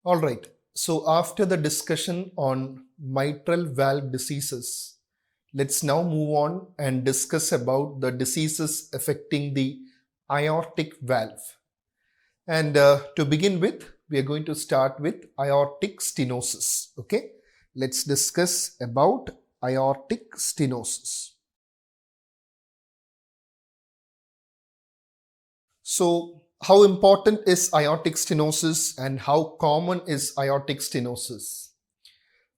All right. So after the discussion on mitral valve diseases, let's now move on and discuss about the diseases affecting the aortic valve. And to begin with, we are going to start with aortic stenosis. Okay. Let's discuss about aortic stenosis. So, how important is aortic stenosis and how common is aortic stenosis?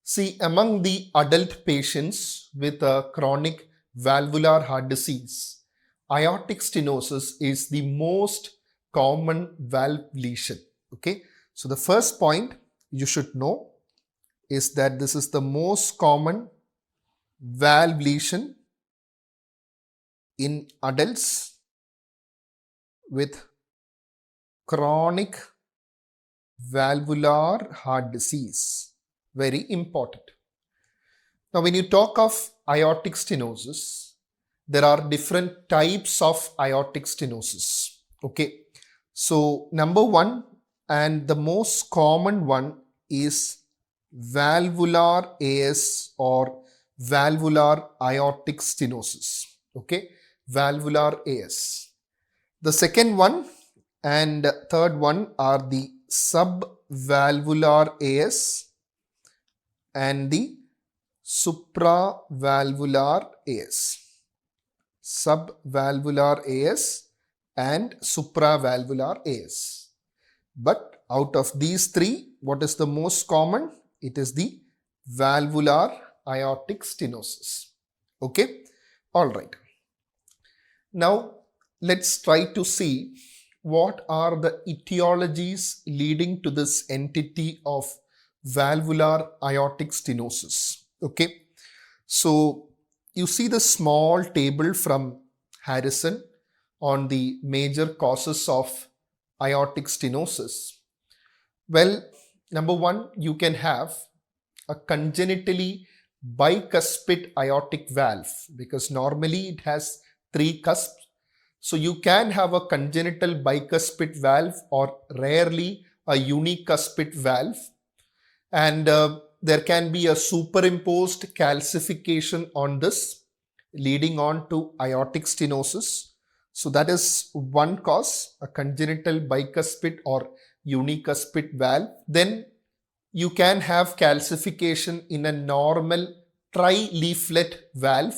See, among the adult patients with a chronic valvular heart disease, aortic stenosis is the most common valve lesion. Okay, so the first point you should know is that this is the most common valve lesion in adults with chronic valvular heart disease. Very important. Now, when you talk of aortic stenosis, there are different types of aortic stenosis. Okay. So, number one and the most common one is valvular AS or valvular aortic stenosis. Okay. Valvular AS. The second one and third one are the subvalvular AS and the supravalvular AS. Subvalvular AS and supravalvular AS. But out of these three, what is the most common? It is the valvular aortic stenosis. Okay? All right. Now, let's try to see what are the etiologies leading to this entity of valvular aortic stenosis. Okay, so you see the small table from Harrison on the major causes of aortic stenosis. Well, number one, you can have a congenitally bicuspid aortic valve because normally it has three cusps. So you can have a congenital bicuspid valve or rarely a unicuspid valve. And there can be a superimposed calcification on this leading on to aortic stenosis. So that is one cause, a congenital bicuspid or unicuspid valve. Then you can have calcification in a normal tri-leaflet valve.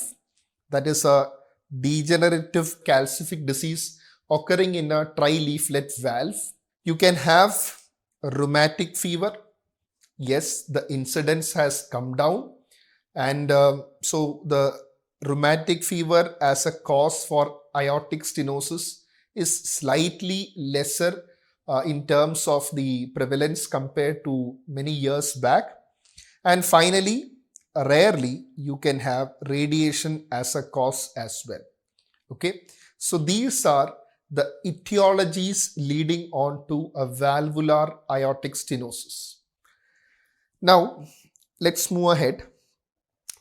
That is a degenerative calcific disease occurring in a tri-leaflet valve. You can have a rheumatic fever. Yes, the incidence has come down, and so the rheumatic fever as a cause for aortic stenosis is slightly lesser in terms of the prevalence compared to many years back. And finally, rarely you can have radiation as a cause as well. Okay, so these are the etiologies leading on to a valvular aortic stenosis. Now, let's move ahead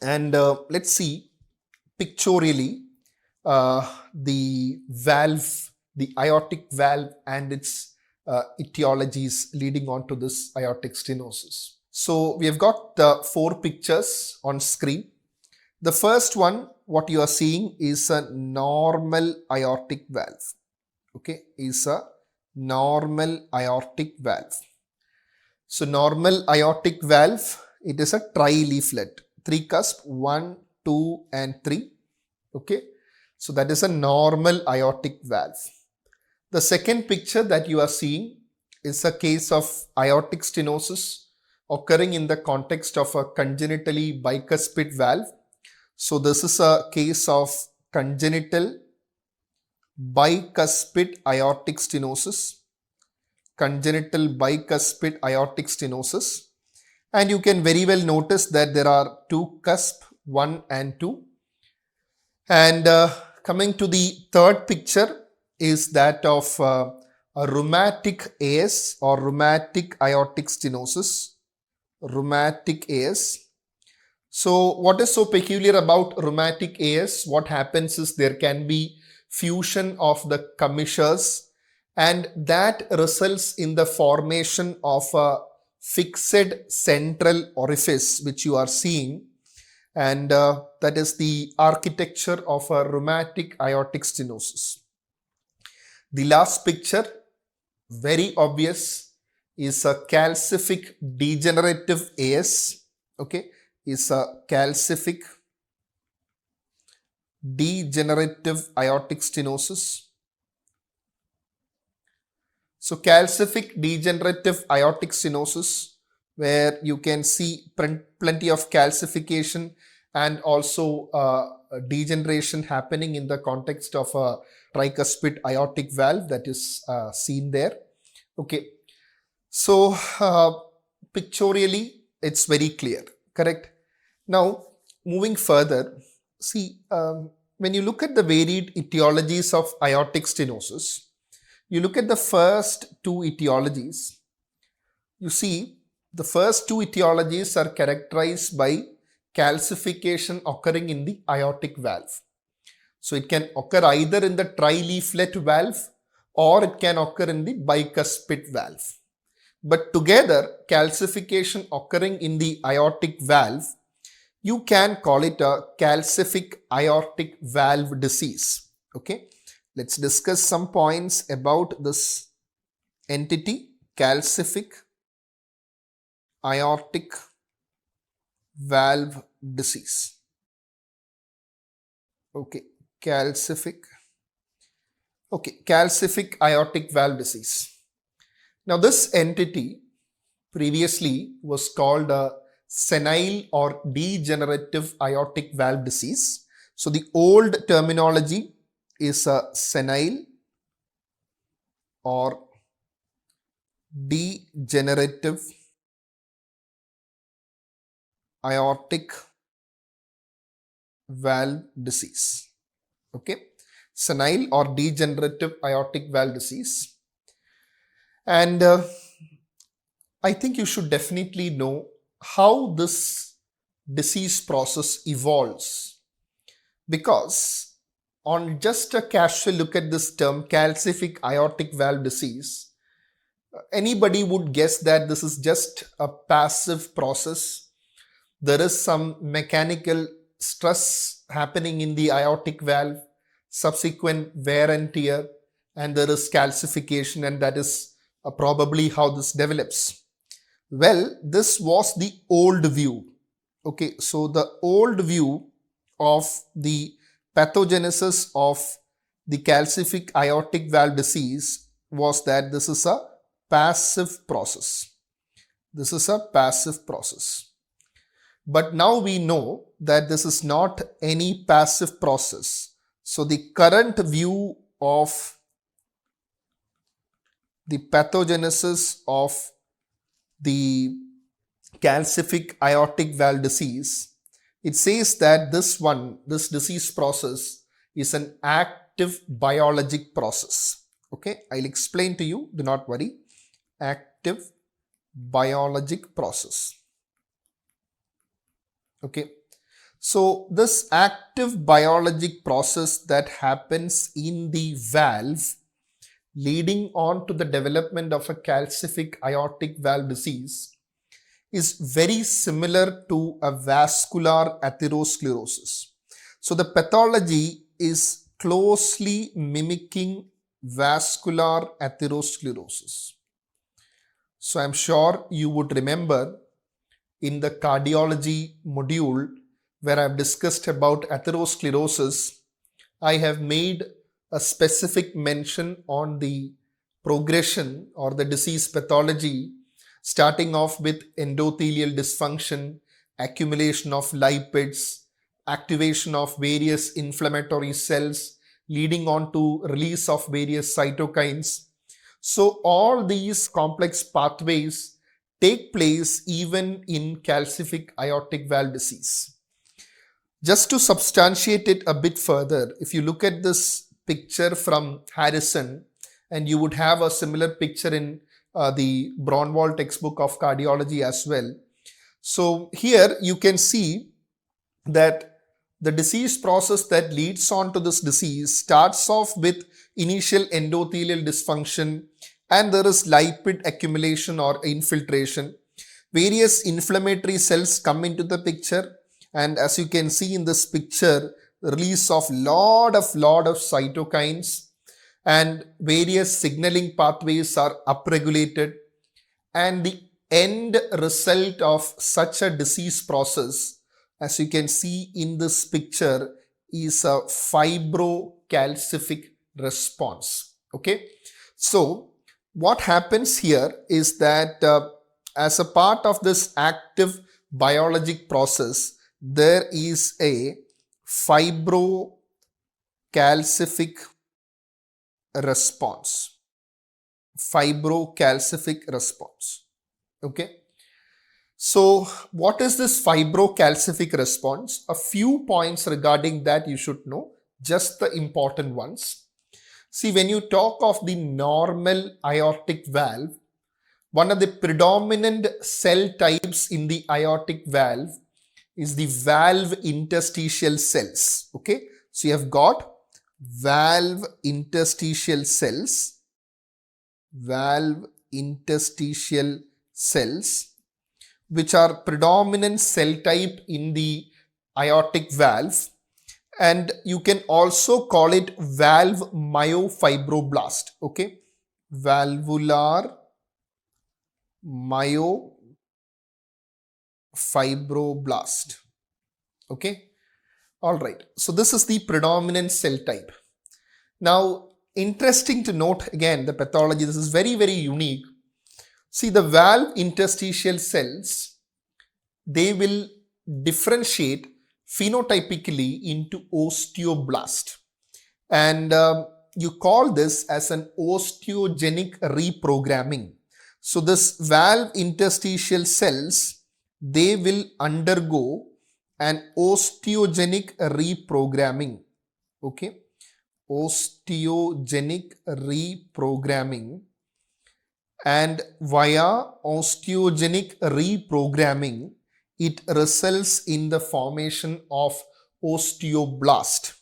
and let's see pictorially the valve, the aortic valve and its etiologies leading on to this aortic stenosis. So we have got the four pictures on screen. The first one, what you are seeing is a normal aortic valve. Okay, is a normal aortic valve. So normal aortic valve, it is a tri-leaflet, three cusp, 1, 2 and 3. Okay, so that is a normal aortic valve. The second picture that you are seeing is a case of aortic stenosis occurring in the context of a congenitally bicuspid valve. So this is a case of congenital bicuspid aortic stenosis. Congenital bicuspid aortic stenosis. And you can very well notice that there are two cusps, 1 and 2. And coming to the third picture is that of a rheumatic AS or rheumatic aortic stenosis. Rheumatic AS. So what is so peculiar about rheumatic AS? What happens is there can be fusion of the commissures and that results in the formation of a fixed central orifice which you are seeing, and that is the architecture of a rheumatic aortic stenosis. The last picture, very obvious, is a calcific degenerative AS, okay, is a calcific degenerative aortic stenosis. So calcific degenerative aortic stenosis, where you can see plenty of calcification and also degeneration happening in the context of a tricuspid aortic valve, that is seen there. Okay, so pictorially it's very clear, correct? Now moving further, see, when you look at the varied etiologies of aortic stenosis, you look at the first two etiologies, you see the first two etiologies are characterized by calcification occurring in the aortic valve. So it can occur either in the trileaflet valve or it can occur in the bicuspid valve. But together, calcification occurring in the aortic valve, you can call it a calcific aortic valve disease. Okay, let's discuss some points about this entity, calcific aortic valve disease. Okay, calcific aortic valve disease. Now this entity previously was called a senile or degenerative aortic valve disease. So the old terminology is a senile or degenerative aortic valve disease. Okay, senile or degenerative aortic valve disease. And I think you should definitely know how this disease process evolves, because on just a casual look at this term, calcific aortic valve disease, anybody would guess that this is just a passive process. There is some mechanical stress happening in the aortic valve, subsequent wear and tear, and there is calcification, and that is probably how this develops. Well, this was the old view. Okay, so the old view of the pathogenesis of the calcific aortic valve disease was that this is a passive process. This is a passive process. But now we know that this is not any passive process. So the current view of the pathogenesis of the calcific aortic valve disease, it says that this disease process is an active biologic process. Okay, I'll explain to you, do not worry. Active biologic process. Okay, so this active biologic process that happens in the valve leading on to the development of a calcific aortic valve disease is very similar to a vascular atherosclerosis. So the pathology is closely mimicking vascular atherosclerosis. So I'm sure you would remember in the cardiology module where I've discussed about atherosclerosis, I have made a specific mention on the progression or the disease pathology, starting off with endothelial dysfunction, accumulation of lipids, activation of various inflammatory cells, leading on to release of various cytokines. So all these complex pathways take place even in calcific aortic valve disease. Just to substantiate it a bit further, if you look at this picture from Harrison, and you would have a similar picture in the Braunwald textbook of cardiology as well. So here you can see that the disease process that leads on to this disease starts off with initial endothelial dysfunction, and there is lipid accumulation or infiltration. Various inflammatory cells come into the picture, and as you can see in this picture, the release of lot of cytokines, and various signaling pathways are upregulated, and the end result of such a disease process, as you can see in this picture, is a fibrocalcific response. Okay, so what happens here is that as a part of this active biologic process, there is a fibrocalcific response. Okay, so what is this fibrocalcific response? A few points regarding that you should know, just the important ones. See, when you talk of the normal aortic valve, one of the predominant cell types in the aortic valve is the valve interstitial cells. Okay, so you have got valve interstitial cells, which are predominant cell type in the aortic valve, and you can also call it valve myofibroblast. Okay, valvular myofibroblast. Okay, all right, so this is the predominant cell type. Now, interesting to note again the pathology, this is very unique. See, the valve interstitial cells, they will differentiate phenotypically into osteoblast, and you call this as an osteogenic reprogramming. So this valve interstitial cells, they will undergo an osteogenic reprogramming. Okay, osteogenic reprogramming, and via osteogenic reprogramming, it results in the formation of osteoblast.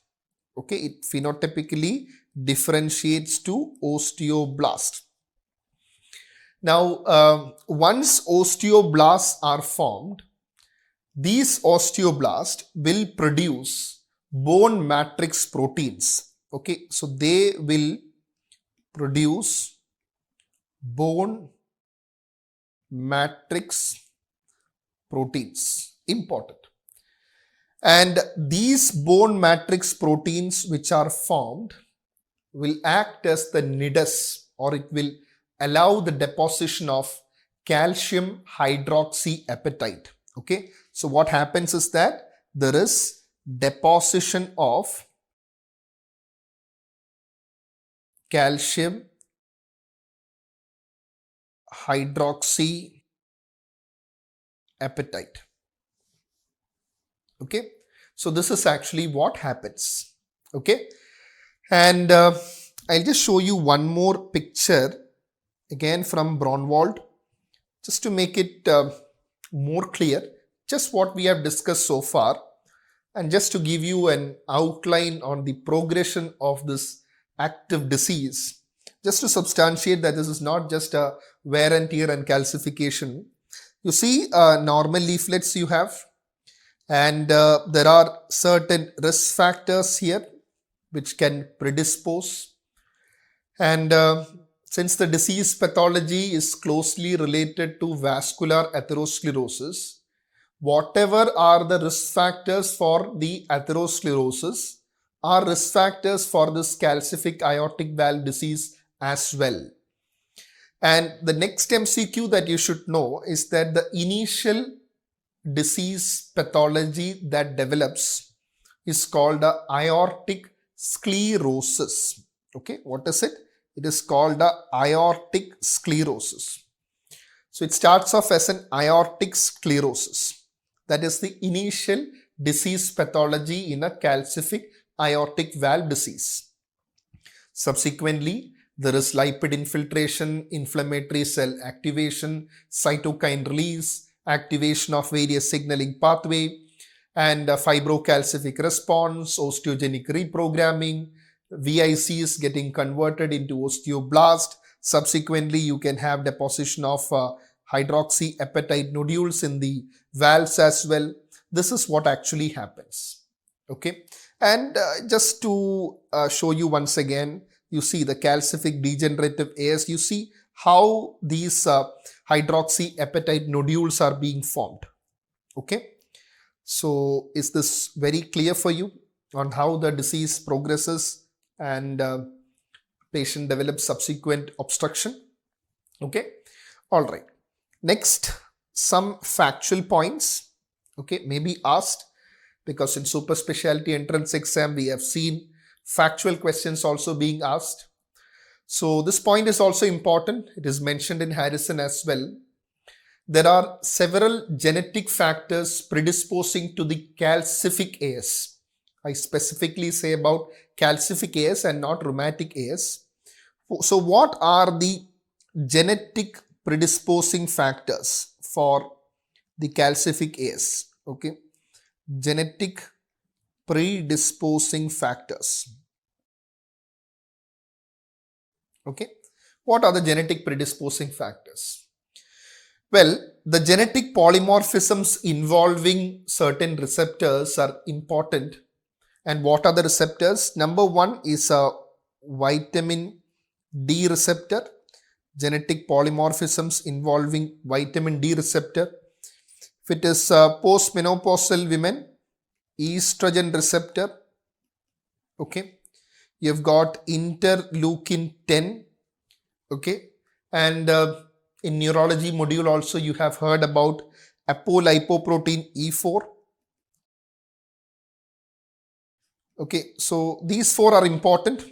Okay, it phenotypically differentiates to osteoblast. Now, once osteoblasts are formed, these osteoblasts will produce bone matrix proteins. Okay, so they will produce bone matrix proteins. Important. And these bone matrix proteins which are formed will act as the nidus, or it will allow the deposition of calcium hydroxyapatite. Okay, so what happens is that there is deposition of calcium hydroxyapatite. Okay, so this is actually what happens. Okay, and I'll just show you one more picture again from Braunwald, just to make it more clear, just what we have discussed so far, and just to give you an outline on the progression of this active disease, just to substantiate that this is not just a wear and tear and calcification. You see normal leaflets you have, and there are certain risk factors here which can predispose, and since the disease pathology is closely related to vascular atherosclerosis, whatever are the risk factors for the atherosclerosis are risk factors for this calcific aortic valve disease as well. And the next MCQ that you should know is that the initial disease pathology that develops is called the aortic sclerosis. Okay, what is it? It is called the aortic sclerosis. So it starts off as an aortic sclerosis. That is the initial disease pathology in a calcific aortic valve disease. Subsequently, there is lipid infiltration, inflammatory cell activation, cytokine release, activation of various signaling pathway, and fibrocalcific response, osteogenic reprogramming, VICs getting converted into osteoblast. Subsequently, you can have deposition of hydroxyapatite nodules in the valves as well. This is what actually happens. Okay, and just to show you once again, you see the calcific degenerative AS. You see how these hydroxyapatite nodules are being formed. Okay, so is this very clear for you on how the disease progresses and patient develops subsequent obstruction? Okay, all right. Next, some factual points, okay, may be asked, because in super specialty entrance exam we have seen factual questions also being asked. So this point is also important. It is mentioned in Harrison as well. There are several genetic factors predisposing to the calcific AS. I specifically say about calcific AS and not rheumatic AS. So what are the genetic predisposing factors for the calcific AS? Okay, genetic predisposing factors. Okay, what are the genetic predisposing factors? Well, the genetic polymorphisms involving certain receptors are important. And what are the receptors? Number one is a vitamin D receptor, genetic polymorphisms involving vitamin D receptor. If it is postmenopausal women, estrogen receptor. Okay, you've got interleukin 10. Okay, and in neurology module also you have heard about apolipoprotein E4. Okay, so these four are important,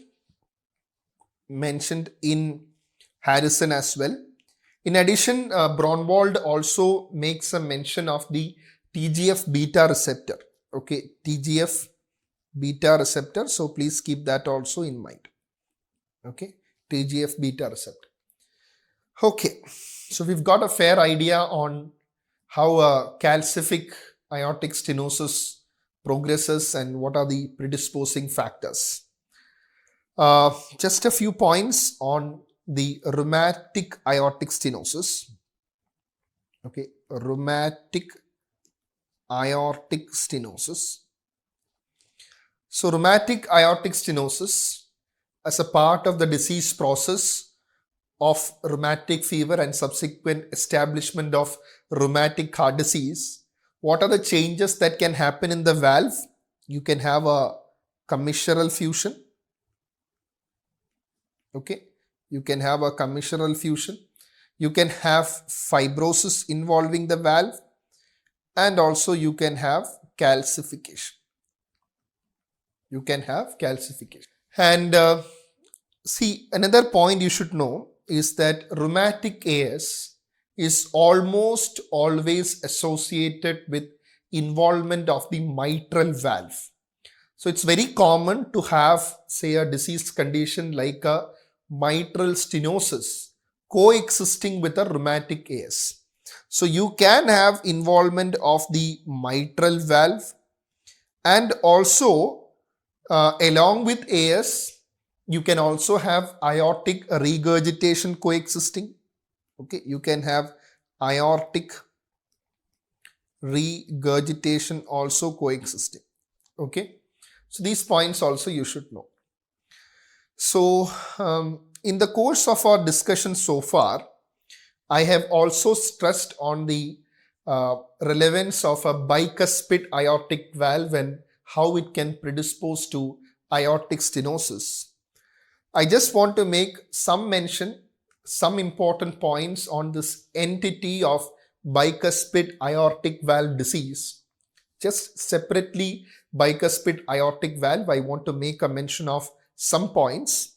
mentioned in Harrison as well. In addition, Braunwald also makes a mention of the TGF beta receptor. Okay, TGF beta receptor. So please keep that also in mind. Okay, TGF beta receptor. Okay, so we've got a fair idea on how calcific aortic stenosis progresses and what are the predisposing factors. Just a few points on the rheumatic aortic stenosis. Okay, rheumatic aortic stenosis. So rheumatic aortic stenosis, as a part of the disease process of rheumatic fever and subsequent establishment of rheumatic heart disease, what are the changes that can happen in the valve? You can have a commissural fusion. Okay, you can have a commissural fusion. You can have fibrosis involving the valve, and also you can have calcification. You can have calcification. And see, another point you should know is that rheumatic AS is almost always associated with involvement of the mitral valve. So it's very common to have, say, a disease condition like a mitral stenosis coexisting with a rheumatic AS. So you can have involvement of the mitral valve, and also along with AS, you can also have aortic regurgitation coexisting. Okay, you can have aortic regurgitation also coexisting. Okay, so these points also you should know. So in the course of our discussion so far, I have also stressed on the relevance of a bicuspid aortic valve and how it can predispose to aortic stenosis. I just want to make some mention, some important points on this entity of bicuspid aortic valve disease. Just separately, bicuspid aortic valve, I want to make a mention of some points.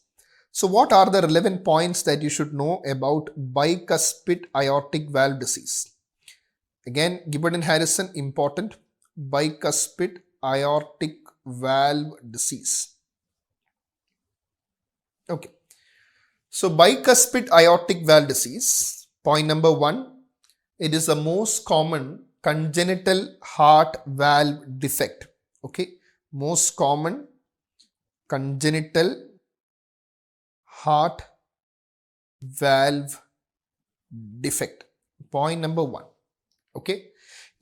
So what are the relevant points that you should know about bicuspid aortic valve disease? Again, Gibbon and Harrison, important. Bicuspid aortic valve disease. Okay. So bicuspid aortic valve disease, point number one, it is the most common congenital heart valve defect. Okay. Most common congenital heart valve defect. Point number one. Okay.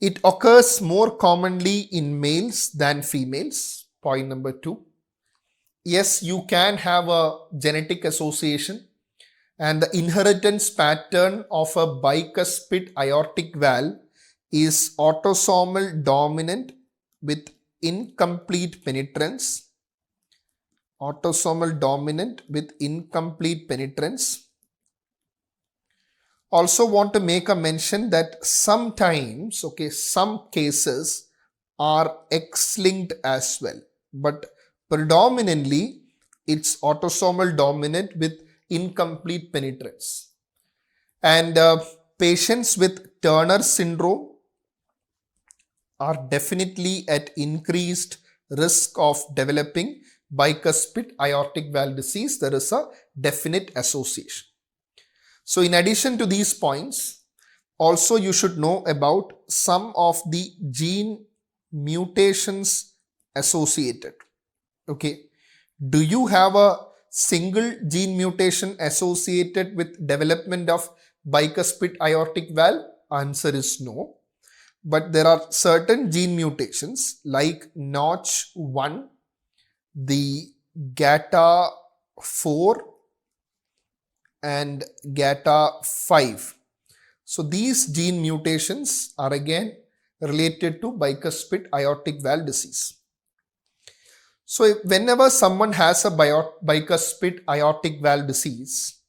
It occurs more commonly in males than females. Point number two. Yes, you can have a genetic association, and the inheritance pattern of a bicuspid aortic valve is autosomal dominant with incomplete penetrance. Autosomal dominant with incomplete penetrance. Also want to make a mention that sometimes, okay, some cases are X-linked as well, but predominantly it's autosomal dominant with incomplete penetrance. And patients with Turner syndrome are definitely at increased risk of developing bicuspid aortic valve disease. There is a definite association. So in addition to these points, also you should know about some of the gene mutations associated. Okay. Do you have a single gene mutation associated with development of bicuspid aortic valve? Answer is no. But there are certain gene mutations like Notch1, the GATA4 and GATA5. So these gene mutations are again related to bicuspid aortic valve disease. So whenever someone has a bicuspid aortic valve disease,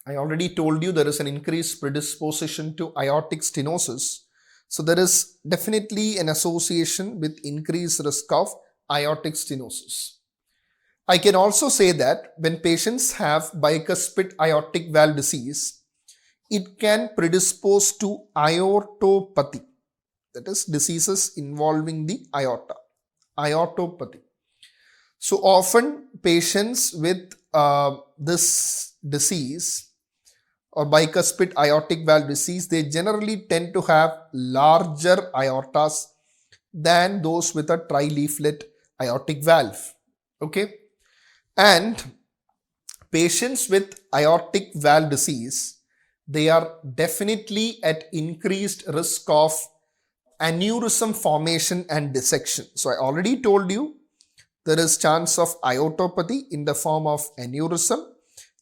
I already told you there is an increased predisposition to aortic stenosis. So there is definitely an association with increased risk of aortic stenosis. I can also say that when patients have bicuspid aortic valve disease, it can predispose to aortopathy, that is diseases involving the aorta, aortopathy. So often patients with this disease or bicuspid aortic valve disease, they generally tend to have larger aortas than those with a tri-leaflet aortic valve. Okay. And patients with aortic valve disease, they are definitely at increased risk of aneurysm formation and dissection. So I already told you there is chance of aortopathy in the form of aneurysm,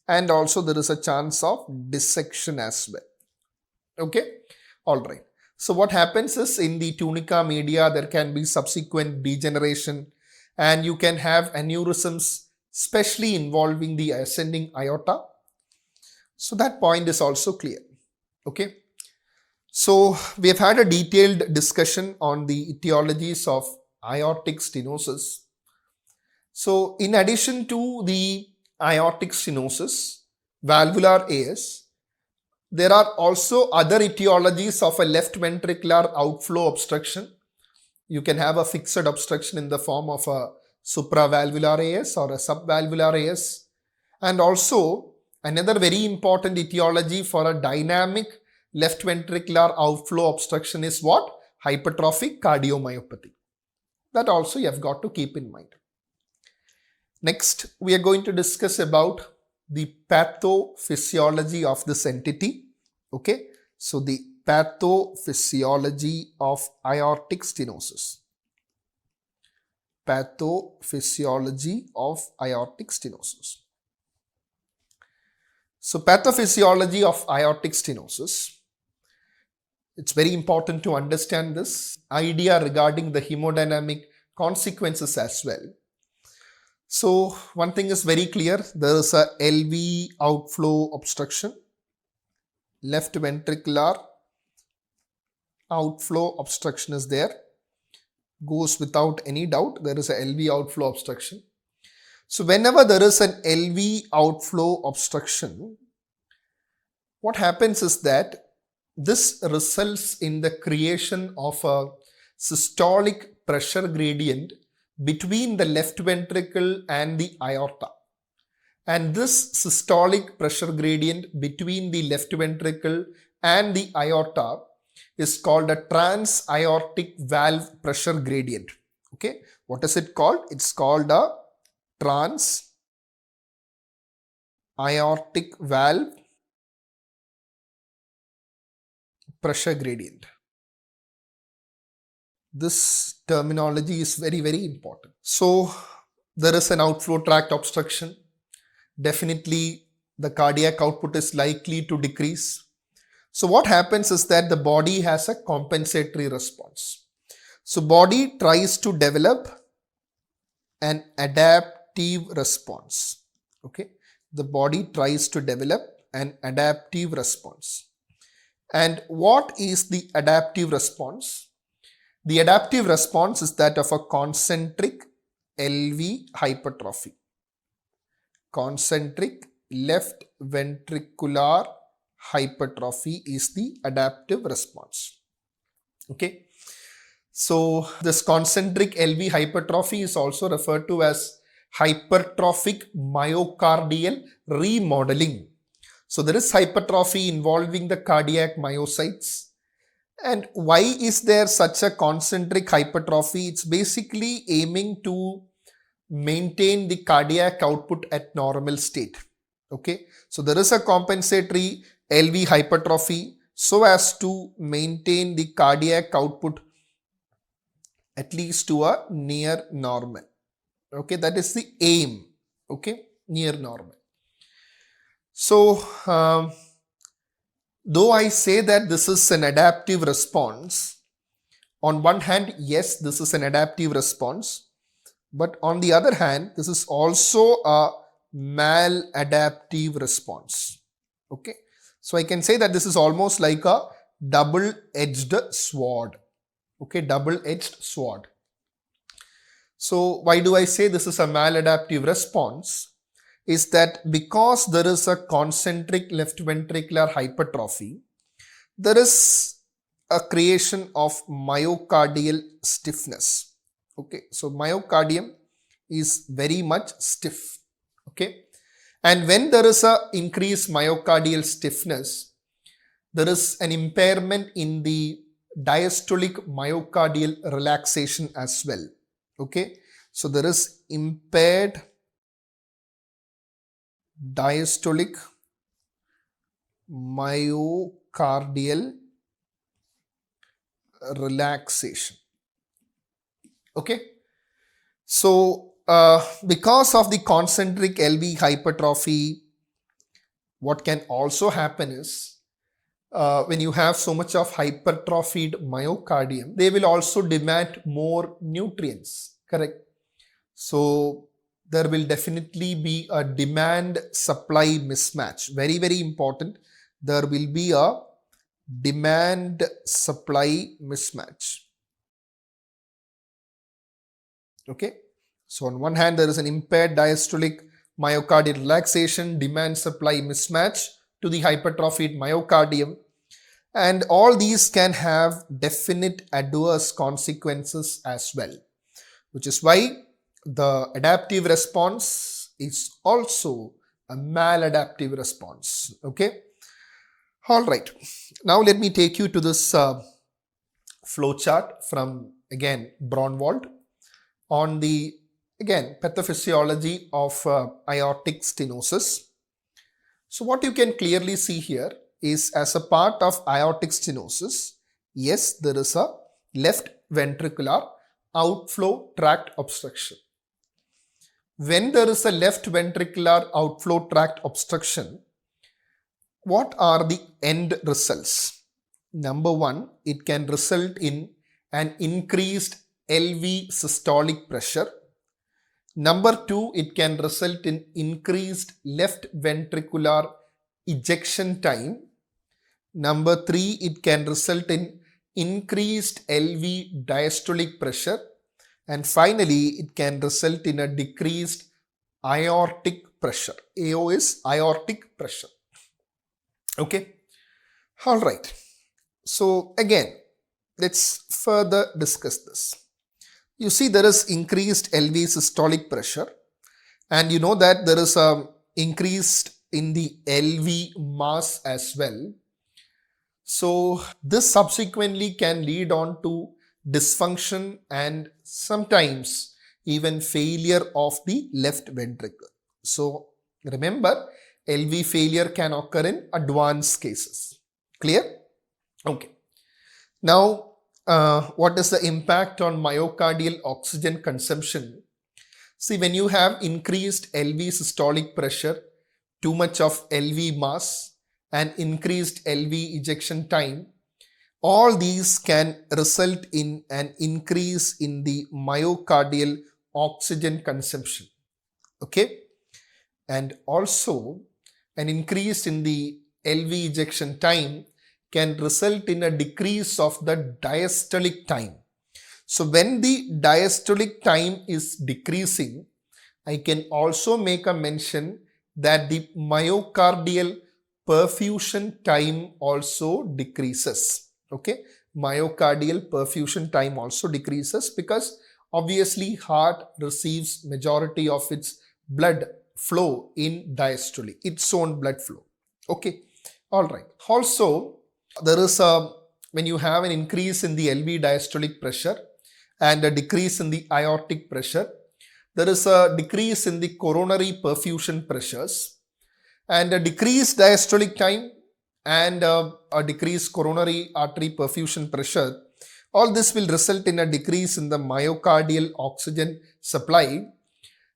and also there is a chance of dissection as well. Okay. All right. So what happens is in the tunica media, there can be subsequent degeneration and you can have aneurysms, especially involving the ascending aorta. So that point is also clear. Okay. So we have had a detailed discussion on the etiologies of aortic stenosis. So in addition to the aortic stenosis, valvular AS, there are also other etiologies of a left ventricular outflow obstruction. You can have a fixed obstruction in the form of a supravalvular AS or a subvalvular AS. And also another very important etiology for a dynamic left ventricular outflow obstruction is what? Hypertrophic cardiomyopathy. That also you have got to keep in mind. Next, we are going to discuss about the pathophysiology of this entity. Okay, so the pathophysiology of aortic stenosis. Pathophysiology of aortic stenosis. So pathophysiology of aortic stenosis. It's very important to understand this idea regarding the hemodynamic consequences as well. So one thing is very clear, there is a LV outflow obstruction, left ventricular outflow obstruction is there, goes without any doubt, there is a LV outflow obstruction. So whenever there is an LV outflow obstruction, what happens is that this results in the creation of a systolic pressure gradient between the left ventricle and the aorta. And this systolic pressure gradient between the left ventricle and the aorta is called a trans-aortic valve pressure gradient. Okay, what is it called? It's called a trans-aortic valve pressure gradient. This terminology is very, very important. So there is an outflow tract obstruction. Definitely the cardiac output is likely to decrease. So what happens is that the body has a compensatory response. So body tries to develop an adaptive response. Okay. The body tries to develop an adaptive response. And what is the adaptive response? The adaptive response is that of a concentric LV hypertrophy. Concentric left ventricular hypertrophy is the adaptive response. Okay. So this concentric LV hypertrophy is also referred to as hypertrophic myocardial remodeling. So there is hypertrophy involving the cardiac myocytes. And why is there such a concentric hypertrophy? It's basically aiming to maintain the cardiac output at normal state. Okay. So there is a compensatory LV hypertrophy so as to maintain the cardiac output at least to a near normal. Okay. That is the aim. Okay. Near normal. So, though I say that this is an adaptive response, on one hand, yes, this is an adaptive response. But on the other hand, this is also a maladaptive response. Okay. So I can say that this is almost like a double-edged sword. Okay. Double-edged sword. So why do I say this is a maladaptive response? Is that because there is a concentric left ventricular hypertrophy, there is a creation of myocardial stiffness. Okay, so myocardium is very much stiff. Okay, and when there is a increased myocardial stiffness, there is an impairment in the diastolic myocardial relaxation as well. Okay, so there is impaired diastolic myocardial relaxation. Okay. So, because of the concentric LV hypertrophy, what can also happen is when you have so much of hypertrophied myocardium, they will also demand more nutrients. Correct. So, there will definitely be a demand supply mismatch. Very, very important. There will be a demand supply mismatch. Okay. So on one hand, there is an impaired diastolic myocardial relaxation, demand supply mismatch to the hypertrophied myocardium. And all these can have definite adverse consequences as well, which is why the adaptive response is also a maladaptive response. Okay. All right. Now let me take you to this flow chart from again Braunwald on the again pathophysiology of aortic stenosis. So what you can clearly see here is as a part of aortic stenosis, yes, there is a left ventricular outflow tract obstruction. When there is a left ventricular outflow tract obstruction, what are the end results? Number one, it can result in an increased LV systolic pressure. Number two, it can result in increased left ventricular ejection time. Number three, it can result in increased LV diastolic pressure. And finally, it can result in a decreased aortic pressure. AO is aortic pressure. Okay. All right. So again, let's further discuss this. You see there is increased LV systolic pressure, and you know that there is a increased in the LV mass as well. So this subsequently can lead on to dysfunction and sometimes even failure of the left ventricle. So remember, LV failure can occur in advanced cases. Clear? Okay. Now, what is the impact on myocardial oxygen consumption? See, when you have increased LV systolic pressure, too much of LV mass, and increased LV ejection time, all these can result in an increase in the myocardial oxygen consumption. Okay, and also an increase in the LV ejection time can result in a decrease of the diastolic time. So when the diastolic time is decreasing, I can also make a mention that the myocardial perfusion time also decreases. Okay, myocardial perfusion time also decreases because obviously heart receives majority of its blood flow in diastole, its own blood flow. Okay, all right. Also, there is a, when you have an increase in the LV diastolic pressure and a decrease in the aortic pressure, there is a decrease in the coronary perfusion pressures, and a decreased diastolic time and a decreased coronary artery perfusion pressure. All this will result in a decrease in the myocardial oxygen supply,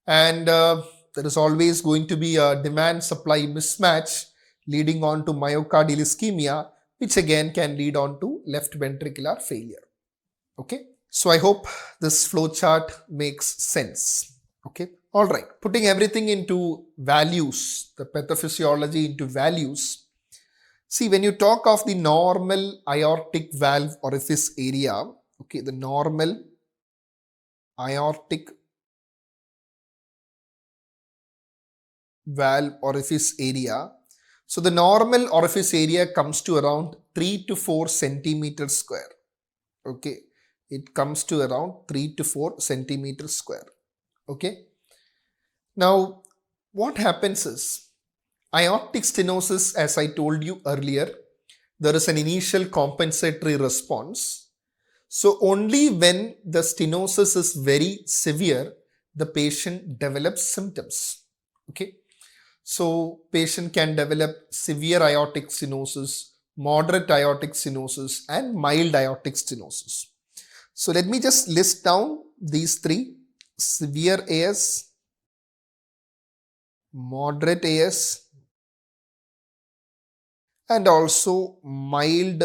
and there is always going to be a demand supply mismatch leading on to myocardial ischemia, which again can lead on to left ventricular failure. Okay, so I hope this flow chart makes sense. Okay, all right, putting everything into values, the pathophysiology into values. See, when you talk of the normal aortic valve orifice area, okay, the normal aortic valve orifice area. So the normal orifice area comes to around 3 to 4 centimeters square. Okay, it comes to around 3 to 4 centimeters square. Okay, now what happens is aortic stenosis, as I told you earlier, there is an initial compensatory response. So only when the stenosis is very severe, the patient develops symptoms. Okay, so patient can develop severe aortic stenosis, moderate aortic stenosis, and mild aortic stenosis. So let me just list down these three: severe AS, moderate AS, and also mild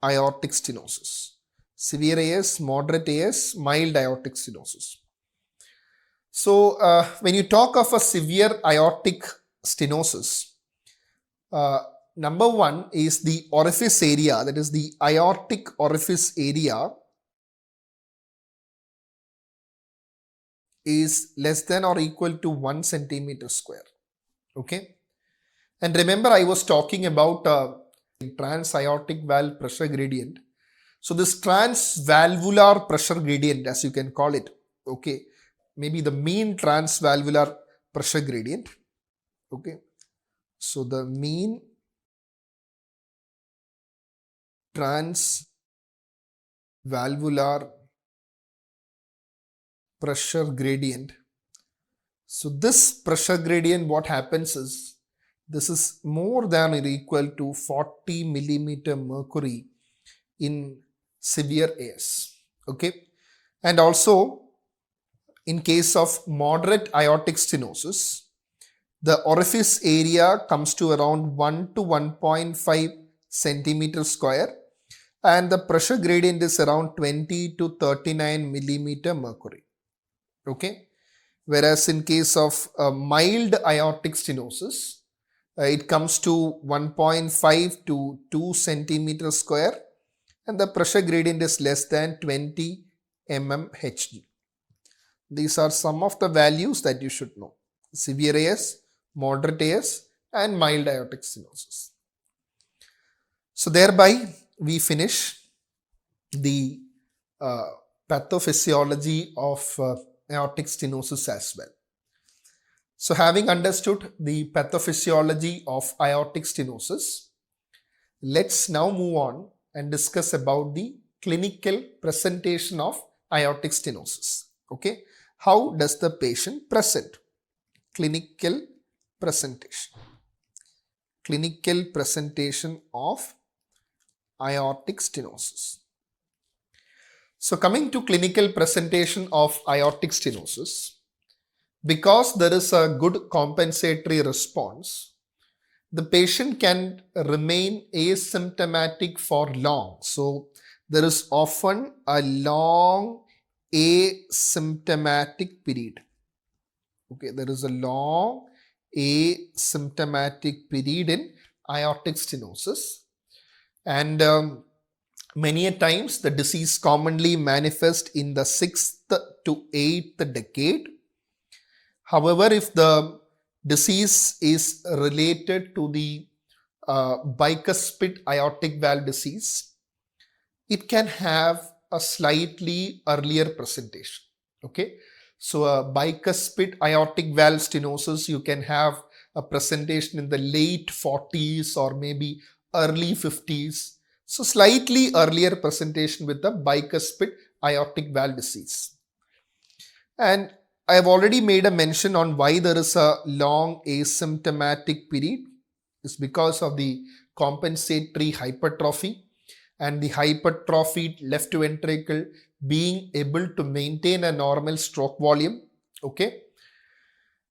aortic stenosis. Severe AS, moderate AS, mild aortic stenosis. So when you talk of a severe aortic stenosis, number one is the orifice area, that is the aortic orifice area is less than or equal to 1 centimeter square. Okay, and remember I was talking about trans-aortic valve pressure gradient. So this transvalvular pressure gradient, as you can call it, okay, maybe the mean transvalvular pressure gradient. Okay, so the mean transvalvular pressure gradient. So this pressure gradient, what happens is, this is more than or equal to 40 millimeter mercury in severe AS. Okay, and also in case of moderate aortic stenosis, the orifice area comes to around 1 to 1.5 centimeter square, and the pressure gradient is around 20 to 39 millimeter mercury. Okay, whereas in case of mild aortic stenosis, it comes to 1.5 to 2 centimeter square, and the pressure gradient is less than 20 mmHg. These are some of the values that you should know: severe AS, moderate AS, and mild aortic stenosis. So thereby we finish the pathophysiology of aortic stenosis as well. So having understood the pathophysiology of aortic stenosis, let's now move on and discuss about the clinical presentation of aortic stenosis. Okay, how does the patient present? Clinical presentation. Clinical presentation of aortic stenosis. So coming to clinical presentation of aortic stenosis, because there is a good compensatory response, the patient can remain asymptomatic for long. So there is often a long asymptomatic period. Okay, there is a long asymptomatic period in aortic stenosis, and many a times the disease commonly manifests in the 6th to 8th decade. However, if the disease is related to the bicuspid aortic valve disease, it can have a slightly earlier presentation. Okay, so a bicuspid aortic valve stenosis, you can have a presentation in the late 40s or maybe early 50s. So slightly earlier presentation with the bicuspid aortic valve disease. And I have already made a mention on why there is a long asymptomatic period. It's because of the compensatory hypertrophy and the hypertrophied left ventricle being able to maintain a normal stroke volume. Okay.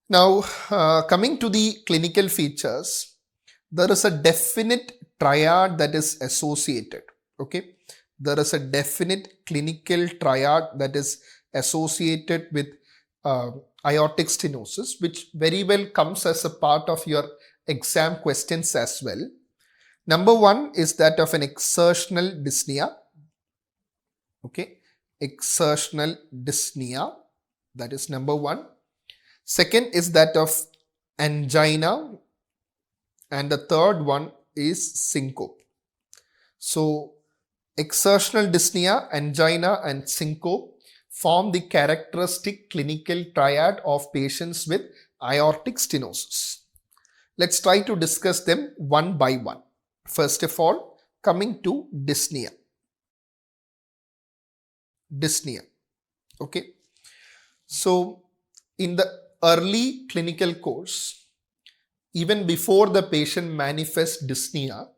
Now, coming to the clinical features, there is a definite triad that is associated. Okay. There is a definite clinical triad that is associated with aortic stenosis, which very well comes as a part of your exam questions as well. Number one is that of an exertional dyspnea. Okay, exertional dyspnea, that is number one. Second is that of angina, and the third one is syncope. So, exertional dyspnea, angina, and syncope form the characteristic clinical triad of patients with aortic stenosis. Let's try to discuss them one by one. First of all, coming to dyspnea. Dyspnea. Okay. So, in the early clinical course, even before the patient manifests dyspnea,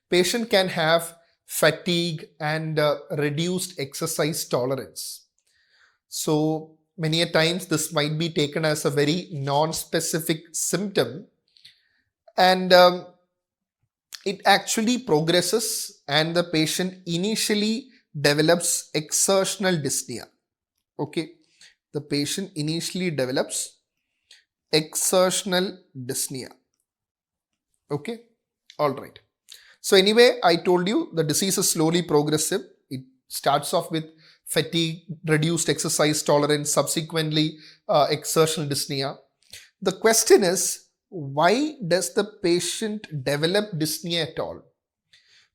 patient can have fatigue and reduced exercise tolerance. So many a times this might be taken as a very non-specific symptom, and it actually progresses and the patient initially develops exertional dyspnea. Okay, the patient initially develops exertional dyspnea. Okay, all right. So anyway, I told you the disease is slowly progressive. It starts off with fatigue, reduced exercise tolerance, subsequently exertional dyspnea. The question is, why does the patient develop dyspnea at all?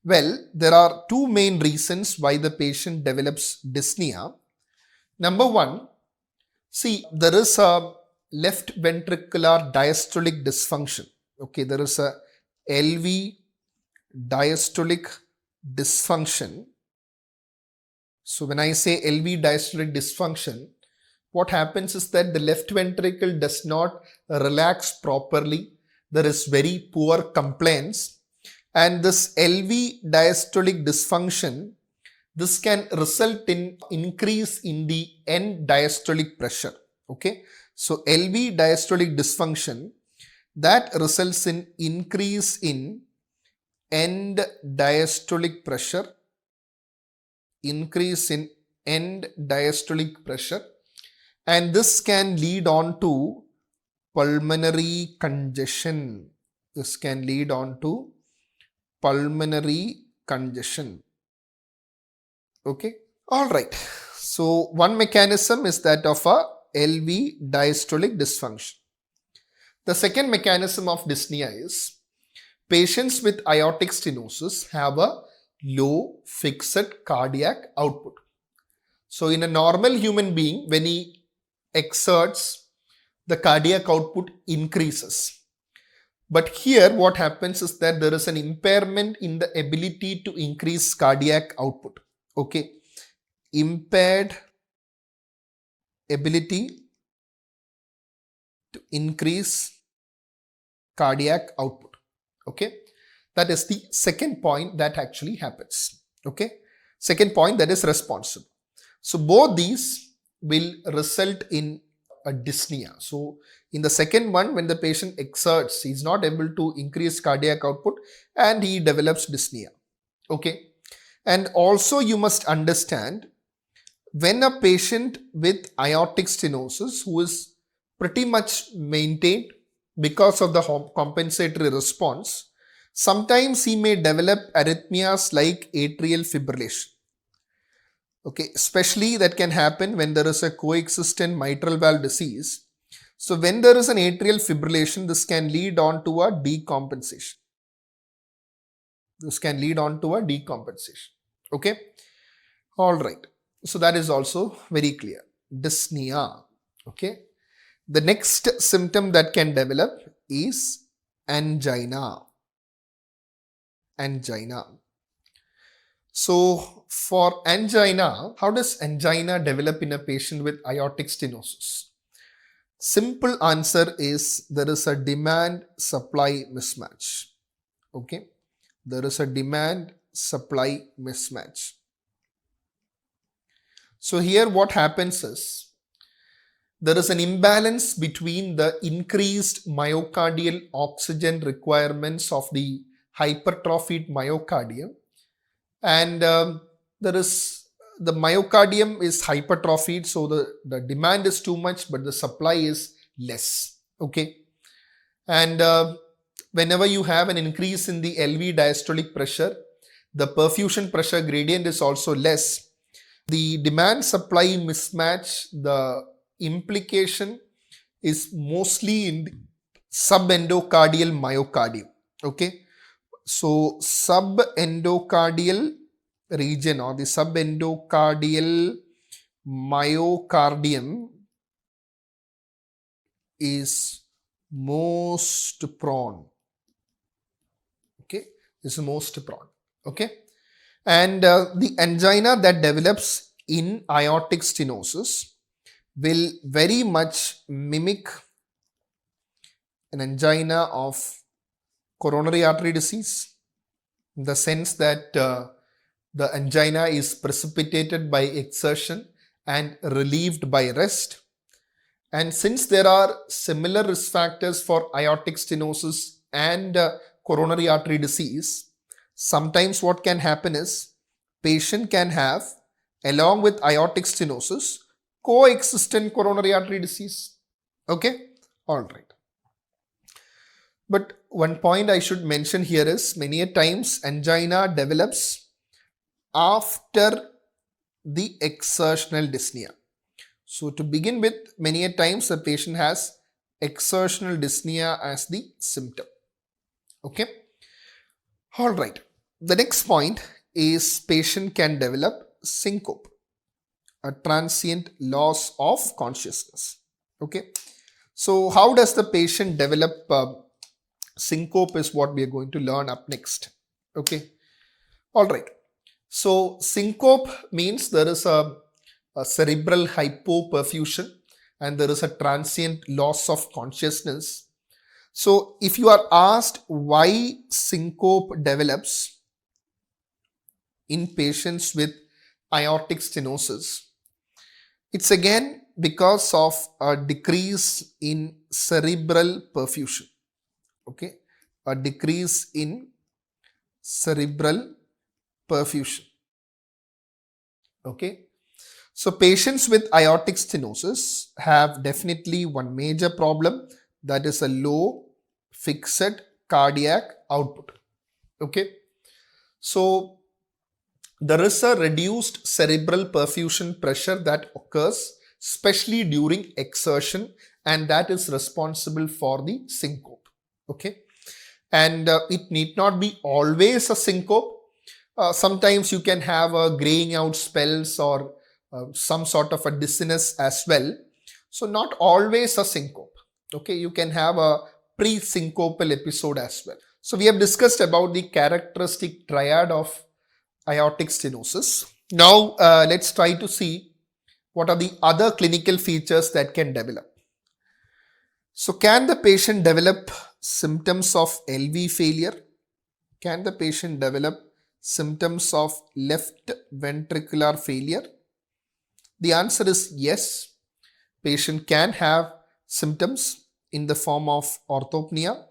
Well, there are two main reasons why the patient develops dyspnea. Number one, see, there is a left ventricular diastolic dysfunction. Okay, there is a LV diastolic dysfunction. So when I say LV diastolic dysfunction, what happens is that the left ventricle does not relax properly. There is very poor compliance, and this LV diastolic dysfunction, this can result in increase in the end diastolic pressure. Okay, so LV diastolic dysfunction, that results in increase in end diastolic pressure, increase in end diastolic pressure, and this can lead on to pulmonary congestion. This can lead on to pulmonary congestion. Okay, all right. So one mechanism is that of a LV diastolic dysfunction. The second mechanism of dyspnea is patients with aortic stenosis have a low fixed cardiac output. So in a normal human being, when he exerts, the cardiac output increases. But here what happens is that there is an impairment in the ability to increase cardiac output. Okay, impaired ability to increase cardiac output. Okay, That is the second point that actually happens. Okay. Second point, that is responsible. So both these will result in a dyspnea. So in the second one, when the patient exerts, he is not able to increase cardiac output and he develops dyspnea. Okay. And also you must understand, when a patient with aortic stenosis who is pretty much maintained because of the compensatory response, sometimes he may develop arrhythmias like atrial fibrillation. Okay, especially that can happen when there is a coexistent mitral valve disease. So when there is an atrial fibrillation, this can lead on to a decompensation. Okay. All right. So that is also very clear. Dyspnea. Okay. The next symptom that can develop is angina. So for angina, how does angina develop in a patient with aortic stenosis? Simple answer is there is a demand-supply mismatch. Okay. There is a demand-supply mismatch. So here what happens is, there is an imbalance between the increased myocardial oxygen requirements of the hypertrophied myocardium, and there is the myocardium is hypertrophied, so the demand is too much but the supply is less. Okay. And whenever you have an increase in the LV diastolic pressure, the perfusion pressure gradient is also less. The demand supply mismatch, the implication is mostly in the subendocardial myocardium. Okay. So subendocardial region or the subendocardial myocardium is most prone. Okay. Is most prone. Okay. And the angina that develops in aortic stenosis will very much mimic an angina of coronary artery disease, in the sense that the angina is precipitated by exertion and relieved by rest. And since there are similar risk factors for aortic stenosis and coronary artery disease, sometimes what can happen is, patient can have, along with aortic stenosis, coexistent coronary artery disease. Okay. All right. But one point I should mention here is, many a times angina develops after the exertional dyspnea. So to begin with, many a times the patient has exertional dyspnea as the symptom. Okay. All right. The next point is, patient can develop syncope, a transient loss of consciousness. Okay. So how does the patient develop syncope is what we are going to learn up next. Okay. All right. So syncope means there is a cerebral hypoperfusion and there is a transient loss of consciousness. So if you are asked why syncope develops in patients with aortic stenosis, it's again because of a decrease in cerebral perfusion. Okay, a decrease in cerebral perfusion. Okay, so patients with aortic stenosis have definitely one major problem, that is a low fixed cardiac output. Okay, so there is a reduced cerebral perfusion pressure that occurs especially during exertion, and that is responsible for the syncope. Okay, and it need not be always a syncope. Sometimes you can have a graying out spells or some sort of a dizziness as well. So not always a syncope. Okay, you can have a pre-syncopal episode as well. So we have discussed about the characteristic triad of aortic stenosis. Now let's try to see what are the other clinical features that can develop. So can the patient develop symptoms of LV failure? Can the patient develop symptoms of left ventricular failure? The answer is yes. Patient can have symptoms in the form of orthopnea,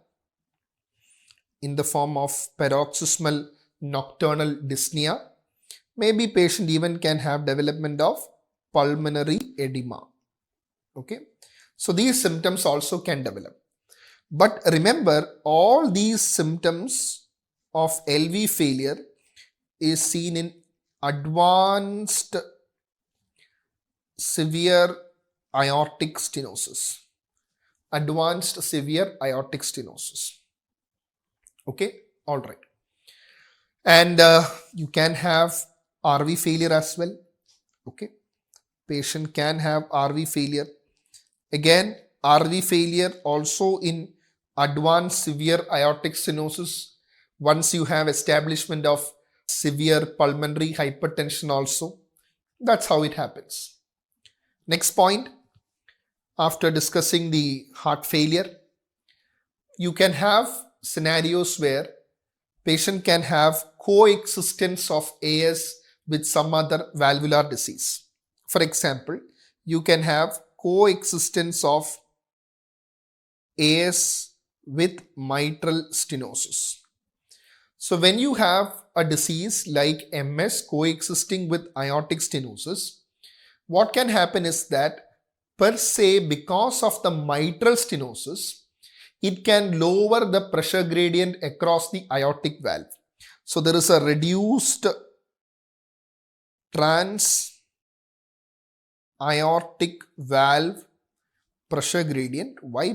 in the form of paroxysmal nocturnal dyspnea. Maybe patient even can have development of pulmonary edema. Okay, so these symptoms also can develop. But remember, all these symptoms of LV failure is seen in advanced severe aortic stenosis. Advanced severe aortic stenosis. Okay, all right. And you can have RV failure as well. Okay, patient can have RV failure. Again, RV failure also in advanced severe aortic stenosis. Once you have establishment of severe pulmonary hypertension also, that's how it happens. Next point, after discussing the heart failure, you can have scenarios where patient can have coexistence of AS with some other valvular disease. For example, you can have coexistence of AS with mitral stenosis. So when you have a disease like MS coexisting with aortic stenosis, what can happen is that per se, because of the mitral stenosis, it can lower the pressure gradient across the aortic valve. So there is a reduced trans aortic valve pressure gradient. Why?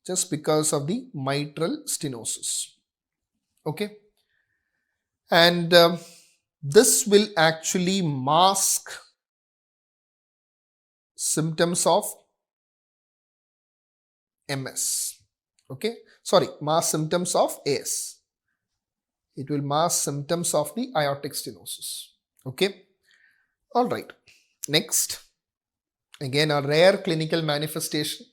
Just because of the mitral stenosis. Okay, and this will actually mask symptoms of MS. Okay, sorry, mask symptoms of AS. It will mask symptoms of the aortic stenosis. Okay, all right. Next, again, a rare clinical manifestation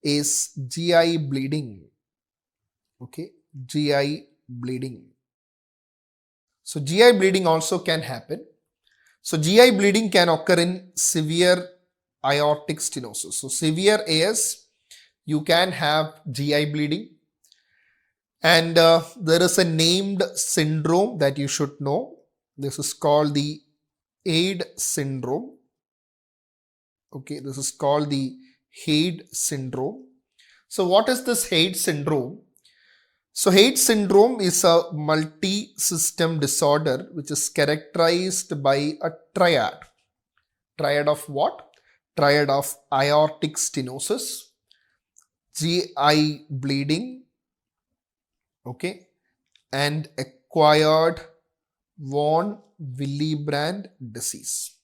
is GI bleeding. Okay, GI bleeding. So GI bleeding also can happen. So GI bleeding can occur in severe aortic stenosis. So severe AS, you can have GI bleeding. And there is a named syndrome that you should know. This is called the HAID syndrome. Okay, this is called the HAID syndrome. So what is this HAID syndrome? So HAID syndrome is a multi-system disorder which is characterized by a triad. Triad of what? Triad of aortic stenosis, GI bleeding, okay, and acquired von Willebrand disease.